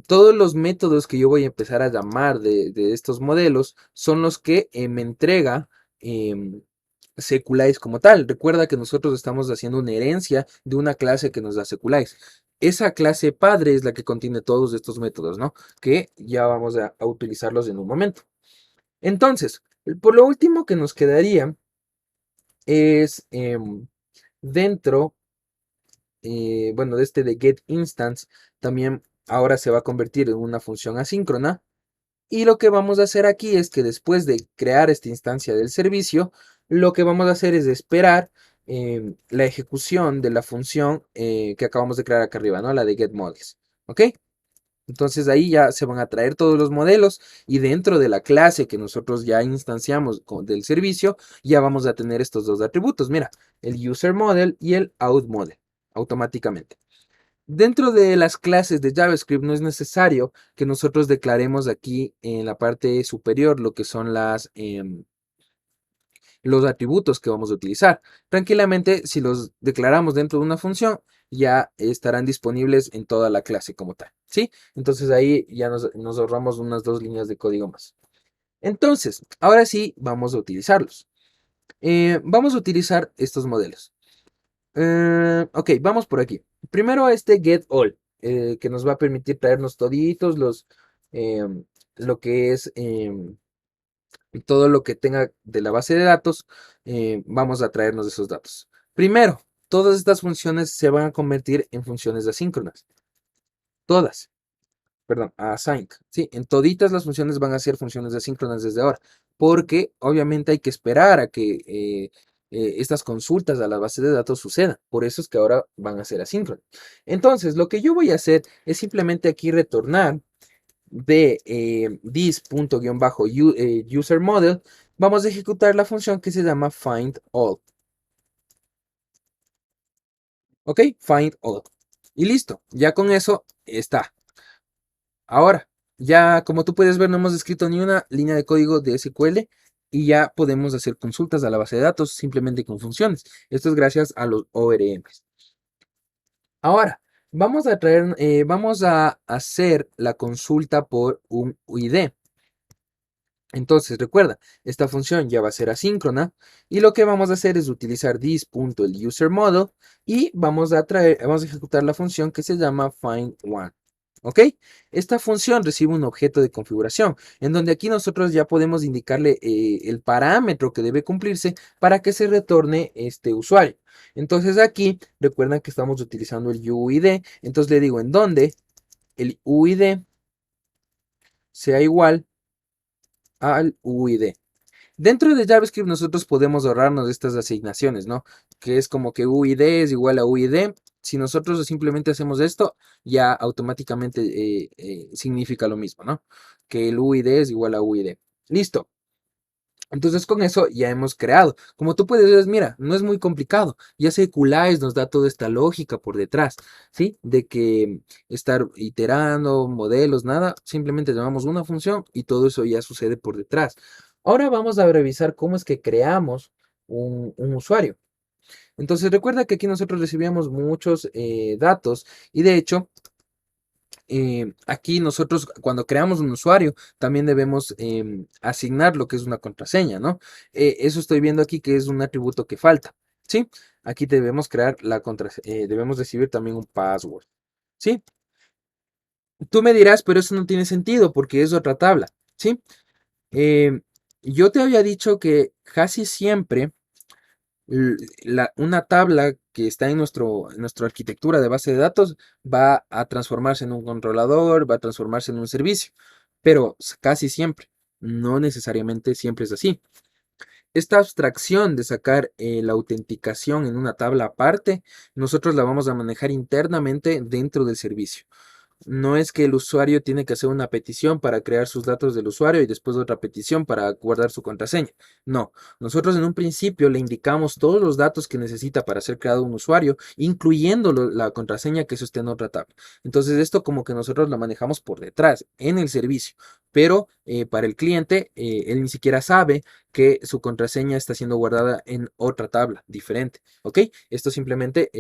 Todos los métodos que yo voy a empezar a llamar de estos modelos son los que me entrega Seculize como tal. Recuerda que nosotros estamos haciendo una herencia de una clase que nos da Seculize. Esa clase padre es la que contiene todos estos métodos, ¿no? Que ya vamos a utilizarlos en un momento. Entonces, por lo último que nos quedaría es dentro, bueno, de este de getInstance, también ahora se va a convertir en una función asíncrona. Y lo que vamos a hacer aquí es que después de crear esta instancia del servicio, lo que vamos a hacer es esperar la ejecución de la función que acabamos de crear acá arriba, ¿no? La de getModels. ¿Ok? Entonces ahí ya se van a traer todos los modelos y dentro de la clase que nosotros ya instanciamos del servicio, ya vamos a tener estos dos atributos. Mira, el user model y el out model automáticamente. Dentro de las clases de JavaScript no es necesario que nosotros declaremos aquí en la parte superior lo que son los atributos que vamos a utilizar. Tranquilamente, si los declaramos dentro de una función, ya estarán disponibles en toda la clase como tal, ¿sí? Entonces ahí ya nos ahorramos unas 2 líneas de código más. Entonces, ahora sí, vamos a utilizarlos. Vamos a utilizar estos modelos. Ok, vamos por aquí. Primero este getAll, que nos va a permitir traernos toditos lo que es todo lo que tenga de la base de datos, vamos a traernos esos datos. Primero, todas estas funciones se van a convertir en funciones asíncronas. Todas, perdón, async. Sí, en toditas las funciones van a ser funciones asíncronas desde ahora, porque obviamente hay que esperar a que estas consultas a la base de datos sucedan. Por eso es que ahora van a ser asíncronas. Entonces, lo que yo voy a hacer es simplemente aquí retornar de this._user model, vamos a ejecutar la función que se llama find all. ¿Ok? Find all. Y listo, ya con eso está. Ahora, ya como tú puedes ver, no hemos escrito ni una línea de código de SQL y ya podemos hacer consultas a la base de datos simplemente con funciones. Esto es gracias a los ORMs. Ahora, vamos a hacer la consulta por un UID. Entonces, recuerda, esta función ya va a ser asíncrona y lo que vamos a hacer es utilizar this.userModel y vamos a ejecutar la función que se llama find_one. ¿Ok? Esta función recibe un objeto de configuración, en donde aquí nosotros ya podemos indicarle el parámetro que debe cumplirse para que se retorne este usuario. Entonces aquí, recuerden que estamos utilizando el UID, entonces le digo en donde el UID sea igual al UID. Dentro de JavaScript nosotros podemos ahorrarnos de estas asignaciones, ¿no? Que es como que UID es igual a UID. Si nosotros simplemente hacemos esto, ya automáticamente significa lo mismo, ¿no? Que el UID es igual a UID. Listo. Entonces con eso ya hemos creado. Como tú puedes ver, mira, no es muy complicado. Ya sé, QLies nos da toda esta lógica por detrás, ¿sí? De que estar iterando modelos, nada, simplemente llamamos una función y todo eso ya sucede por detrás. Ahora vamos a revisar cómo es que creamos un usuario. Entonces recuerda que aquí nosotros recibíamos muchos datos y de hecho aquí nosotros cuando creamos un usuario también debemos asignar lo que es una contraseña, ¿no? Eso estoy viendo aquí que es un atributo que falta, ¿sí? Aquí debemos crear la contraseña, debemos recibir también un password, ¿sí? Tú me dirás, pero eso no tiene sentido porque es otra tabla, ¿sí? Em, yo te había dicho que casi siempre una tabla que está en nuestra arquitectura de base de datos va a transformarse en un controlador, va a transformarse en un servicio, pero casi siempre, no necesariamente siempre es así. Esta abstracción de sacar la autenticación en una tabla aparte, nosotros la vamos a manejar internamente dentro del servicio. No es que el usuario tiene que hacer una petición para crear sus datos del usuario y después otra petición para guardar su contraseña. No, nosotros en un principio le indicamos todos los datos que necesita para ser creado un usuario, incluyendo la contraseña que eso esté en otra tabla. Entonces esto como que nosotros lo manejamos por detrás, en el servicio. Pero para el cliente, él ni siquiera sabe que su contraseña está siendo guardada en otra tabla diferente. ¿Ok? Esto simplemente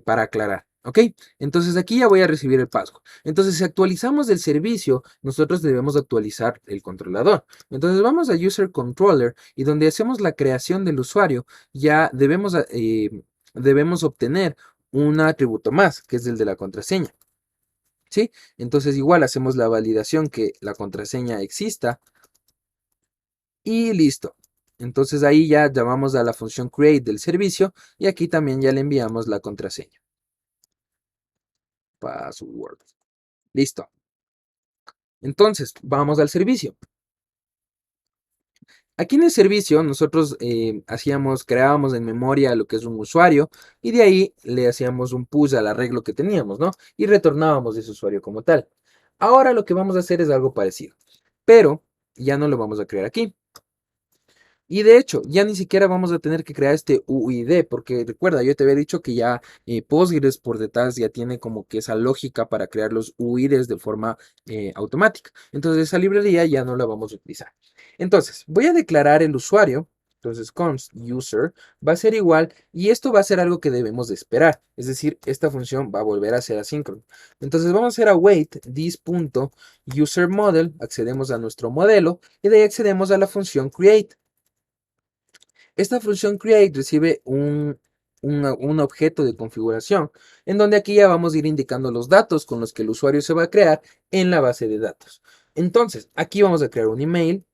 para aclarar. ¿Ok? Entonces aquí ya voy a recibir el password. Entonces si actualizamos el servicio, nosotros debemos actualizar el controlador. Entonces vamos a User Controller y donde hacemos la creación del usuario, ya debemos obtener un atributo más, que es el de la contraseña. ¿Sí? Entonces igual hacemos la validación que la contraseña exista y listo. Entonces ahí ya llamamos a la función create del servicio y aquí también ya le enviamos la contraseña. Password. Listo. Entonces, vamos al servicio. Aquí en el servicio nosotros creábamos en memoria lo que es un usuario y de ahí le hacíamos un push al arreglo que teníamos, ¿no? Y retornábamos ese usuario como tal. Ahora lo que vamos a hacer es algo parecido, pero ya no lo vamos a crear aquí. Y de hecho, ya ni siquiera vamos a tener que crear este UID, porque recuerda, yo te había dicho que ya Postgres por detrás ya tiene como que esa lógica para crear los UIDs de forma automática. Entonces esa librería ya no la vamos a utilizar. Entonces, voy a declarar el usuario. Entonces, const user va a ser igual y esto va a ser algo que debemos de esperar. Es decir, esta función va a volver a ser asíncrona. Entonces vamos a hacer await this.userModel, accedemos a nuestro modelo y de ahí accedemos a la función create. Esta función create recibe un objeto de configuración, en donde aquí ya vamos a ir indicando los datos con los que el usuario se va a crear en la base de datos. Entonces, aquí vamos a crear un email.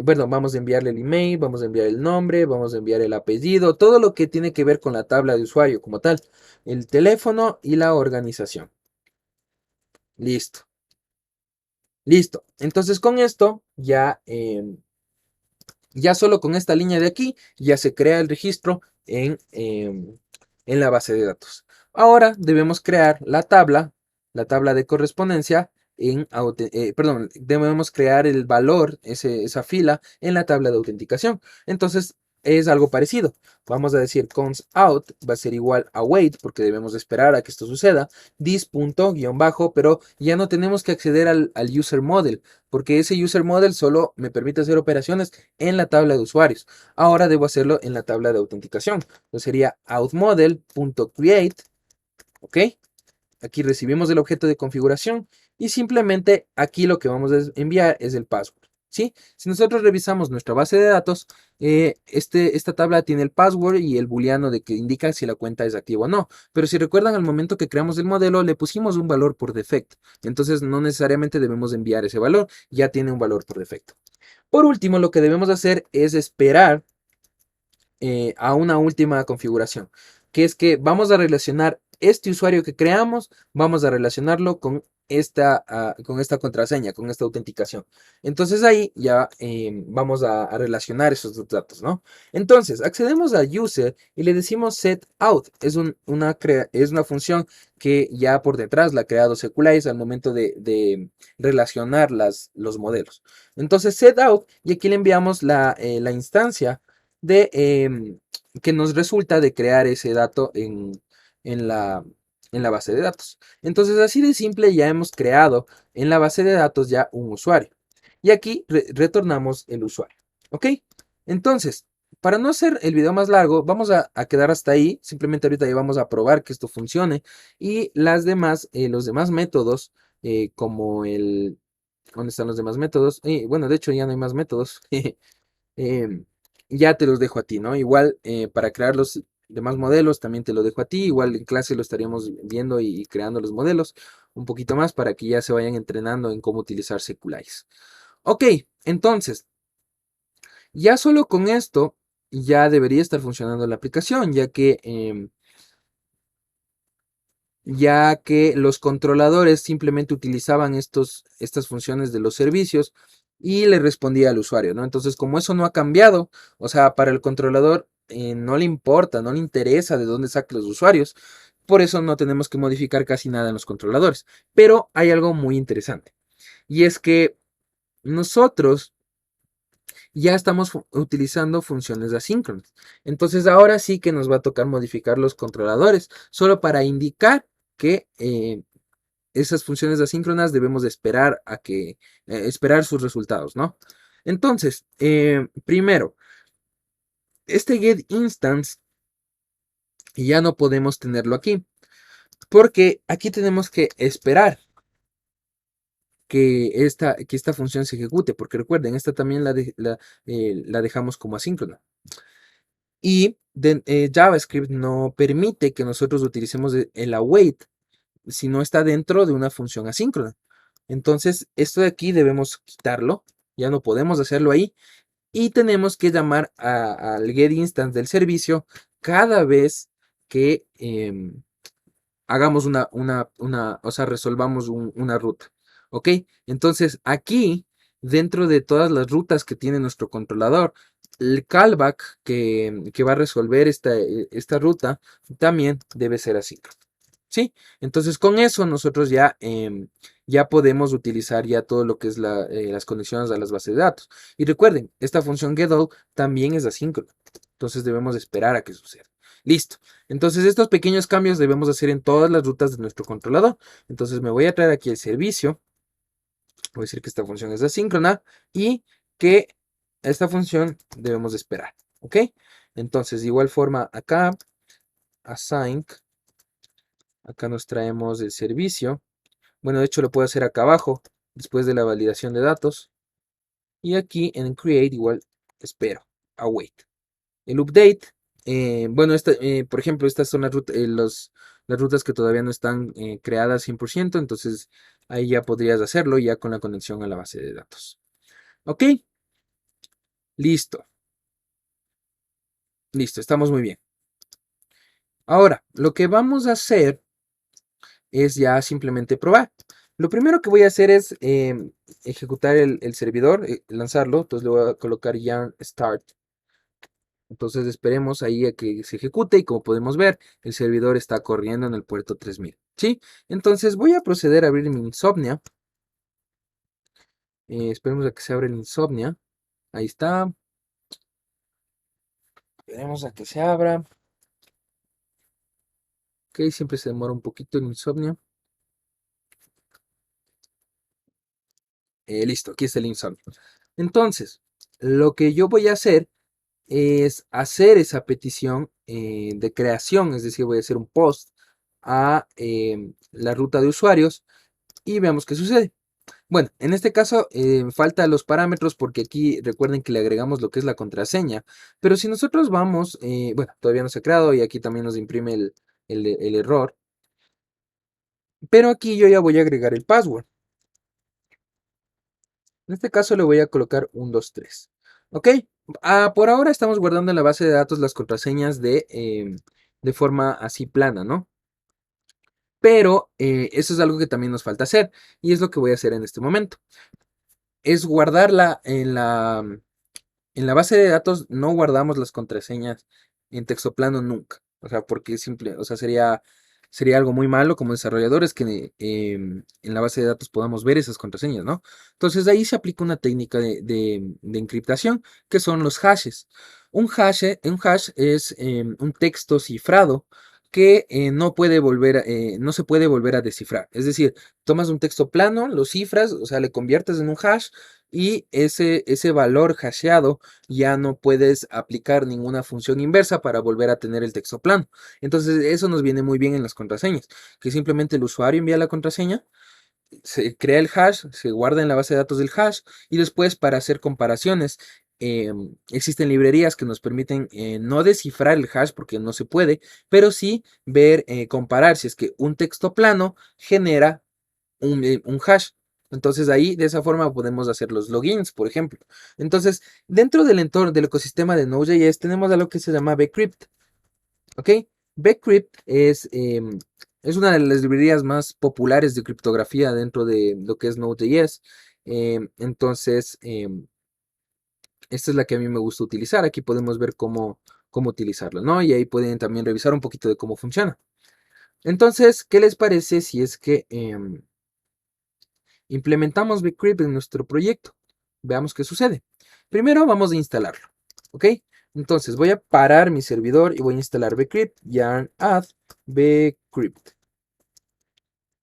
Bueno, vamos a enviarle el email, vamos a enviar el nombre, vamos a enviar el apellido, todo lo que tiene que ver con la tabla de usuario como tal, el teléfono y la organización. Listo. Listo. Entonces, con esto ya solo con esta línea de aquí ya se crea el registro en la base de datos. Ahora debemos crear la tabla de correspondencia perdón, debemos crear el valor, esa fila en la tabla de autenticación. Entonces es algo parecido. Vamos a decir const out va a ser igual a wait porque debemos esperar a que esto suceda. This punto guión bajo, pero ya no tenemos que acceder al user model porque ese user model solo me permite hacer operaciones en la tabla de usuarios. Ahora debo hacerlo en la tabla de autenticación. Entonces sería outModel.create, ¿ok? Aquí recibimos el objeto de configuración y simplemente aquí lo que vamos a enviar es el password, ¿sí? Si nosotros revisamos nuestra base de datos, esta tabla tiene el password y el booleano de que indica si la cuenta es activa o no. Pero si recuerdan, al momento que creamos el modelo, le pusimos un valor por defecto. Entonces no necesariamente debemos enviar ese valor, ya tiene un valor por defecto. Por último, lo que debemos hacer es esperar a una última configuración, que es que vamos a relacionar este usuario que creamos, vamos a relacionarlo con con esta contraseña, con esta autenticación. Entonces ahí ya vamos a relacionar esos dos datos, ¿no? Entonces accedemos a user y le decimos set out. Es una función que ya por detrás la ha creado Seculize al momento de relacionar los modelos. Entonces set out y aquí le enviamos la instancia que nos resulta de crear ese dato en la, en la base de datos. Entonces, así de simple ya hemos creado en la base de datos ya un usuario. Y aquí retornamos el usuario. ¿Ok? Entonces, para no hacer el video más largo, vamos a quedar hasta ahí. Simplemente ahorita ya vamos a probar que esto funcione. Y los demás métodos, como el... ¿Dónde están los demás métodos? Bueno, de hecho ya no hay más métodos. em, ya te los dejo a ti, ¿no? Igual para crear los demás modelos también te lo dejo a ti. Igual en clase lo estaríamos viendo y creando los modelos un poquito más para que ya se vayan entrenando en cómo utilizar Seculize. Ok, entonces, ya solo con esto ya debería estar funcionando la aplicación, ya que los controladores simplemente utilizaban estas funciones de los servicios y le respondía al usuario, ¿no? Entonces, como eso no ha cambiado, o sea, para el controlador no le importa, no le interesa de dónde saque los usuarios, por eso no tenemos que modificar casi nada en los controladores. Pero hay algo muy interesante, y es que nosotros ya estamos utilizando funciones asíncronas. Entonces ahora sí que nos va a tocar modificar los controladores, solo para indicar que esas funciones asíncronas debemos de esperar esperar sus resultados, ¿no? Entonces, primero, este get_instance ya no podemos tenerlo aquí, porque aquí tenemos que esperar que esta función se ejecute, porque recuerden, esta también la dejamos como asíncrona. Y JavaScript no permite que nosotros utilicemos el await si no está dentro de una función asíncrona. Entonces, esto de aquí debemos quitarlo. Ya no podemos hacerlo ahí. Y tenemos que llamar al getInstance del servicio cada vez que hagamos o sea, resolvamos una ruta. ¿Ok? Entonces, aquí, dentro de todas las rutas que tiene nuestro controlador, el callback que va a resolver esta ruta también debe ser asíncrono. ¿Sí? Entonces con eso nosotros ya podemos utilizar ya todo lo que es las conexiones a las bases de datos. Y recuerden, esta función getAll también es asíncrona. Entonces debemos esperar a que suceda. Listo. Entonces estos pequeños cambios debemos hacer en todas las rutas de nuestro controlador. Entonces me voy a traer aquí el servicio. Voy a decir que esta función es asíncrona y que esta función debemos de esperar. ¿Ok? Entonces de igual forma acá, async. Acá nos traemos el servicio. Bueno, de hecho lo puedo hacer acá abajo, después de la validación de datos. Y aquí en create igual espero, await. El update, bueno, por ejemplo, estas son las rutas que todavía no están creadas 100%, entonces ahí ya podrías hacerlo ya con la conexión a la base de datos. Ok, listo, listo, estamos muy bien. Ahora, lo que vamos a hacer es ya simplemente probar. Lo primero que voy a hacer es ejecutar el servidor, lanzarlo. Entonces le voy a colocar yarn start. Entonces esperemos ahí a que se ejecute y como podemos ver, el servidor está corriendo en el puerto 3000. ¿Sí? Entonces voy a proceder a abrir mi Insomnia. Esperemos a que se abra el Insomnia. Ahí está. Esperemos a que se abra. Ok, siempre se demora un poquito el Insomnia. Listo, aquí está el Insomnia. Entonces, lo que yo voy a hacer es hacer esa petición de creación, es decir, voy a hacer un post a la ruta de usuarios y veamos qué sucede. Bueno, en este caso falta los parámetros porque aquí recuerden que le agregamos lo que es la contraseña, pero si nosotros vamos, bueno, todavía no se ha creado y aquí también nos imprime el error, pero aquí yo ya voy a agregar el password. En este caso le voy a colocar 123. ¿Ok? Por ahora estamos guardando en la base de datos las contraseñas de forma así plana, ¿no? pero eso es algo que también nos falta hacer y es lo que voy a hacer en este momento. Es guardarla en la base de datos. No guardamos las contraseñas en texto plano nunca. O sea, porque simple, o sea, sería algo muy malo como desarrolladores que en la base de datos podamos ver esas contraseñas, ¿no? Entonces ahí se aplica una técnica de encriptación que son los hashes. Un hash es un texto cifrado que no se puede volver a descifrar. Es decir, tomas un texto plano, lo cifras, o sea, le conviertes en un hash y ese valor hasheado ya no puedes aplicar ninguna función inversa para volver a tener el texto plano. Entonces eso nos viene muy bien en las contraseñas, que simplemente el usuario envía la contraseña, se crea el hash, se guarda en la base de datos del hash y después para hacer comparaciones existen librerías que nos permiten no descifrar el hash porque no se puede, pero sí ver, comparar si es que un texto plano genera un hash. Entonces ahí de esa forma podemos hacer los logins, por ejemplo. Entonces, dentro del entorno del ecosistema de Node.js tenemos algo que se llama Bcrypt. ¿Ok? Bcrypt es una de las librerías más populares de criptografía dentro de lo que es Node.js. Entonces, esta es la que a mí me gusta utilizar. Aquí podemos ver cómo utilizarla, ¿no? Y ahí pueden también revisar un poquito de cómo funciona. Entonces, ¿qué les parece si es que implementamos Bcrypt en nuestro proyecto? Veamos qué sucede. Primero vamos a instalarlo, ¿ok? Entonces voy a parar mi servidor y voy a instalar Bcrypt, yarn add Bcrypt.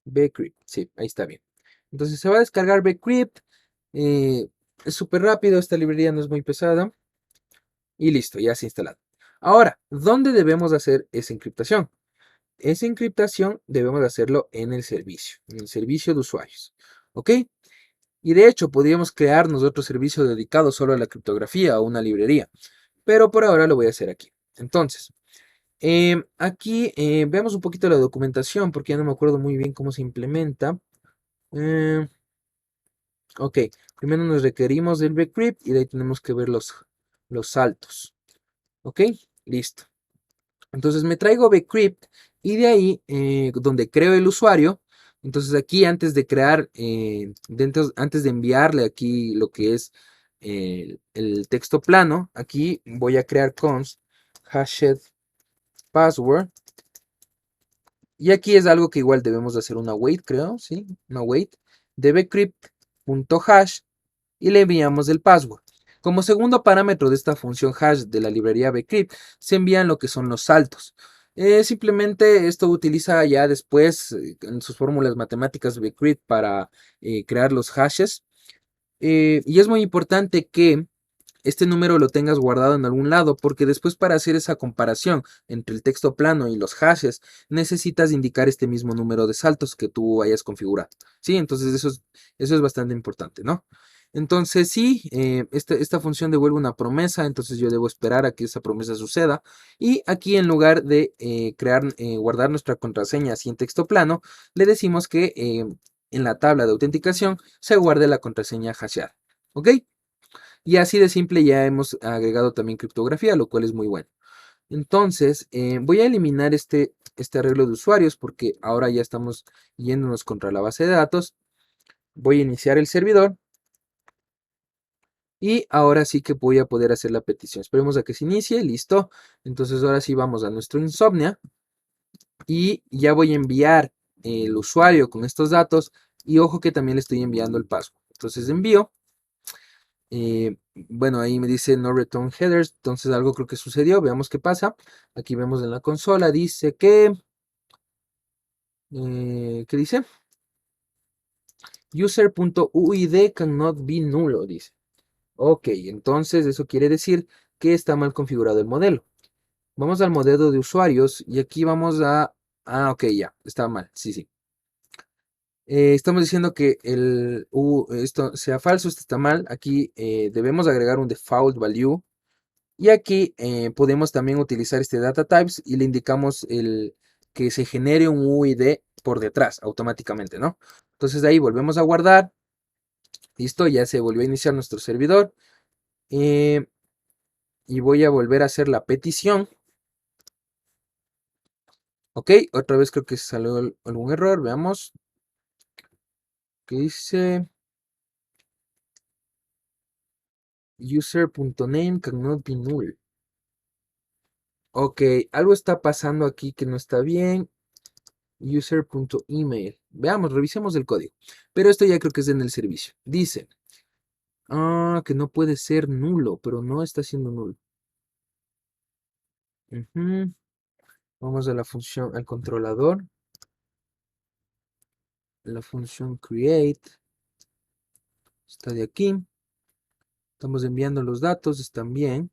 Bcrypt, sí, ahí está bien. Entonces se va a descargar Bcrypt. Es súper rápido, esta librería no es muy pesada. Y listo, ya se ha instalado. Ahora, ¿dónde debemos hacer esa encriptación? Esa encriptación debemos hacerlo en el servicio de usuarios, ¿ok? Y de hecho, podríamos crearnos otro servicio dedicado solo a la criptografía o una librería, pero por ahora lo voy a hacer aquí. Entonces, aquí veamos un poquito la documentación porque ya no me acuerdo muy bien cómo se implementa. Eh, ok, primero nos requerimos del bcrypt y de ahí tenemos que ver los saltos. Ok, listo. Entonces me traigo bcrypt y de ahí donde creo el usuario. Entonces aquí antes de crear, antes de enviarle aquí lo que es el texto plano, aquí voy a crear const hashed password. Y aquí es algo que igual debemos de hacer una wait, creo, ¿sí? Una wait de bcrypt.hash y le enviamos el password. Como segundo parámetro de esta función hash de la librería bcrypt, se envían lo que son los saltos. Simplemente esto utiliza ya después en sus fórmulas matemáticas bcrypt para crear los hashes. Y es muy importante que este número lo tengas guardado en algún lado, porque después para hacer esa comparación entre el texto plano y los hashes, necesitas indicar este mismo número de saltos que tú hayas configurado. ¿Sí? Entonces eso es bastante importante, ¿no? Entonces sí, esta función devuelve una promesa, entonces yo debo esperar a que esa promesa suceda. Y aquí en lugar de guardar nuestra contraseña así en texto plano, le decimos que en la tabla de autenticación se guarde la contraseña hasheada. ¿Ok? Y así de simple ya hemos agregado también criptografía, lo cual es muy bueno. Entonces, voy a eliminar este arreglo de usuarios porque ahora ya estamos yéndonos contra la base de datos. Voy a iniciar el servidor y ahora sí que voy a poder hacer la petición. Esperemos a que se inicie, listo. Entonces ahora sí vamos a nuestro Insomnia y ya voy a enviar el usuario con estos datos y ojo que también le estoy enviando el password. Entonces envío. Bueno, ahí me dice no return headers, entonces algo creo que sucedió, veamos qué pasa. Aquí vemos en la consola, dice que, ¿qué dice? User.uid cannot be nulo, dice. Ok, entonces eso quiere decir que está mal configurado el modelo. Vamos al modelo de usuarios y aquí vamos a... Ah, ok, ya, está mal, sí, sí. Estamos diciendo que esto sea falso, esto está mal. Aquí debemos agregar un default value. Y aquí podemos también utilizar este data types y le indicamos que se genere un UID por detrás automáticamente, ¿no? Entonces de ahí volvemos a guardar. Listo, ya se volvió a iniciar nuestro servidor. eh, y voy a volver a hacer la petición. Ok, otra vez creo que salió algún error. Veamos. ¿Qué dice? User.name cannot be null. Ok, algo está pasando aquí que no está bien. User.email. Veamos, revisemos el código. Pero esto ya creo que es en el servicio. Dice, que no puede ser nulo, pero no está siendo nulo. Ujú. Vamos a la función, al controlador. La función create. Está de aquí. Estamos enviando los datos, están bien.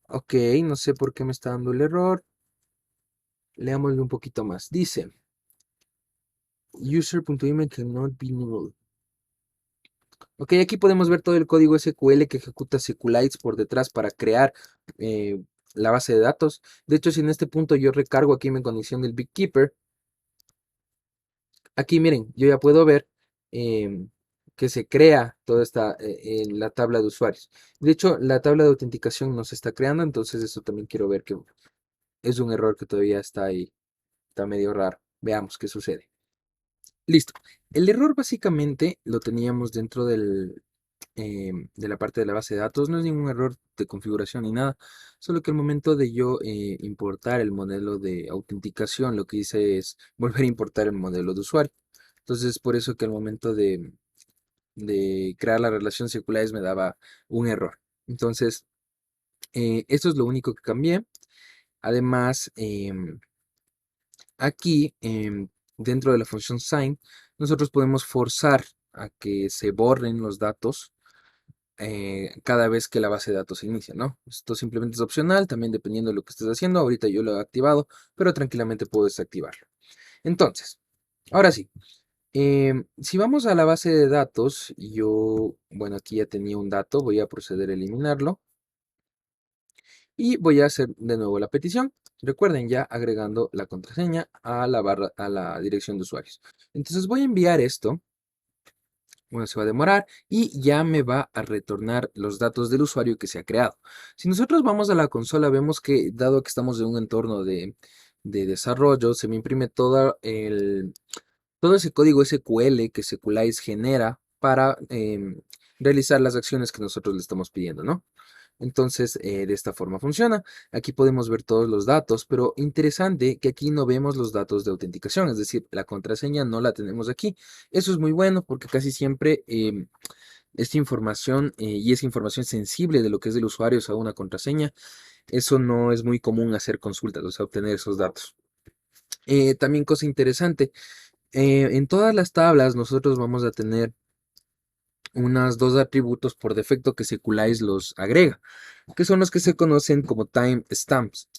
Ok, no sé por qué me está dando el error. Leámosle un poquito más. Dice, user.email cannot be null. Ok, aquí podemos ver todo el código SQL que ejecuta SQLites por detrás para crear eh, la base de datos. De hecho, si en este punto yo recargo aquí mi conexión del BigKeeper, aquí miren, yo ya puedo ver que se crea toda esta en la tabla de usuarios. De hecho, la tabla de autenticación no se está creando, entonces eso también quiero ver que es un error que todavía está ahí, está medio raro. Veamos qué sucede. Listo. El error básicamente lo teníamos dentro de la parte de la base de datos. No es ningún error de configuración ni nada. Solo que al momento de yo importar el modelo de autenticación, lo que hice es volver a importar el modelo de usuario. Entonces, por eso que al momento de crear la relación circulares me daba un error. Entonces, esto es lo único que cambié. Además, aquí, dentro de la función sign, nosotros podemos forzar a que se borren los datos cada vez que la base de datos se inicia, ¿no? Esto simplemente es opcional, también dependiendo de lo que estés haciendo. Ahorita yo lo he activado, pero tranquilamente puedo desactivarlo. Entonces, ahora sí, si vamos a la base de datos, bueno, aquí ya tenía un dato, voy a proceder a eliminarlo. Y voy a hacer de nuevo la petición. Recuerden ya agregando la contraseña a la barra, a la dirección de usuarios. Entonces voy a enviar esto. Bueno, se va a demorar y ya me va a retornar los datos del usuario que se ha creado. Si nosotros vamos a la consola, vemos que dado que estamos en un entorno de desarrollo, se me imprime todo ese código SQL que Sequelize genera para realizar las acciones que nosotros le estamos pidiendo, ¿no? Entonces, de esta forma funciona. Aquí podemos ver todos los datos, pero interesante que aquí no vemos los datos de autenticación, es decir, la contraseña no la tenemos aquí. Eso es muy bueno porque casi siempre esta información y esa información sensible de lo que es del usuario, o sea, una contraseña, eso no es muy común hacer consultas, o sea, obtener esos datos. También cosa interesante, en todas las tablas nosotros vamos a tener unas dos atributos por defecto que Sequelize los agrega, que son los que se conocen como timestamps.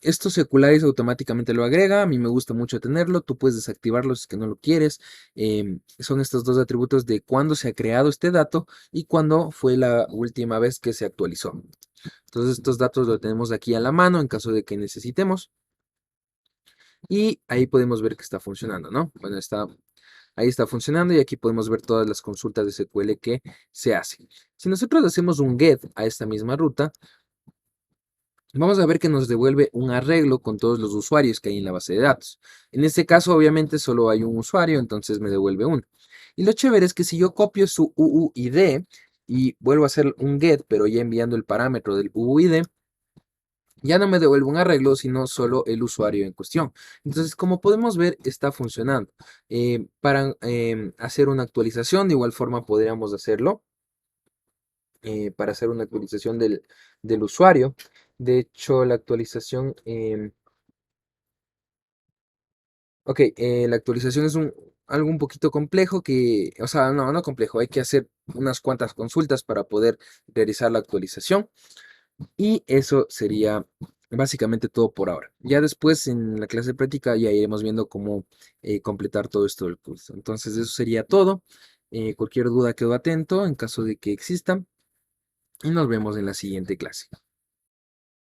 Estos Sequelize automáticamente lo agrega, a mí me gusta mucho tenerlo, tú puedes desactivarlo si es que no lo quieres. Son estos dos atributos de cuándo se ha creado este dato y cuándo fue la última vez que se actualizó. Entonces estos datos los tenemos aquí a la mano en caso de que necesitemos. Y ahí podemos ver que está funcionando, ¿no? Bueno, ahí está funcionando y aquí podemos ver todas las consultas de SQL que se hacen. Si nosotros hacemos un get a esta misma ruta, vamos a ver que nos devuelve un arreglo con todos los usuarios que hay en la base de datos. En este caso, obviamente, solo hay un usuario, entonces me devuelve uno. Y lo chévere es que si yo copio su UUID y vuelvo a hacer un get, pero ya enviando el parámetro del UUID, ya no me devuelve un arreglo, sino solo el usuario en cuestión. Entonces, como podemos ver, está funcionando. Para hacer una actualización, de igual forma podríamos hacerlo. Para hacer una actualización del usuario. De hecho, la actualización, ok, la actualización es algo un poquito complejo que, o sea, no, no complejo, hay que hacer unas cuantas consultas para poder realizar la actualización. Y eso sería básicamente todo por ahora. Ya después en la clase práctica ya iremos viendo cómo completar todo esto del curso. Entonces eso sería todo. Cualquier duda quedo atento en caso de que exista y nos vemos en la siguiente clase.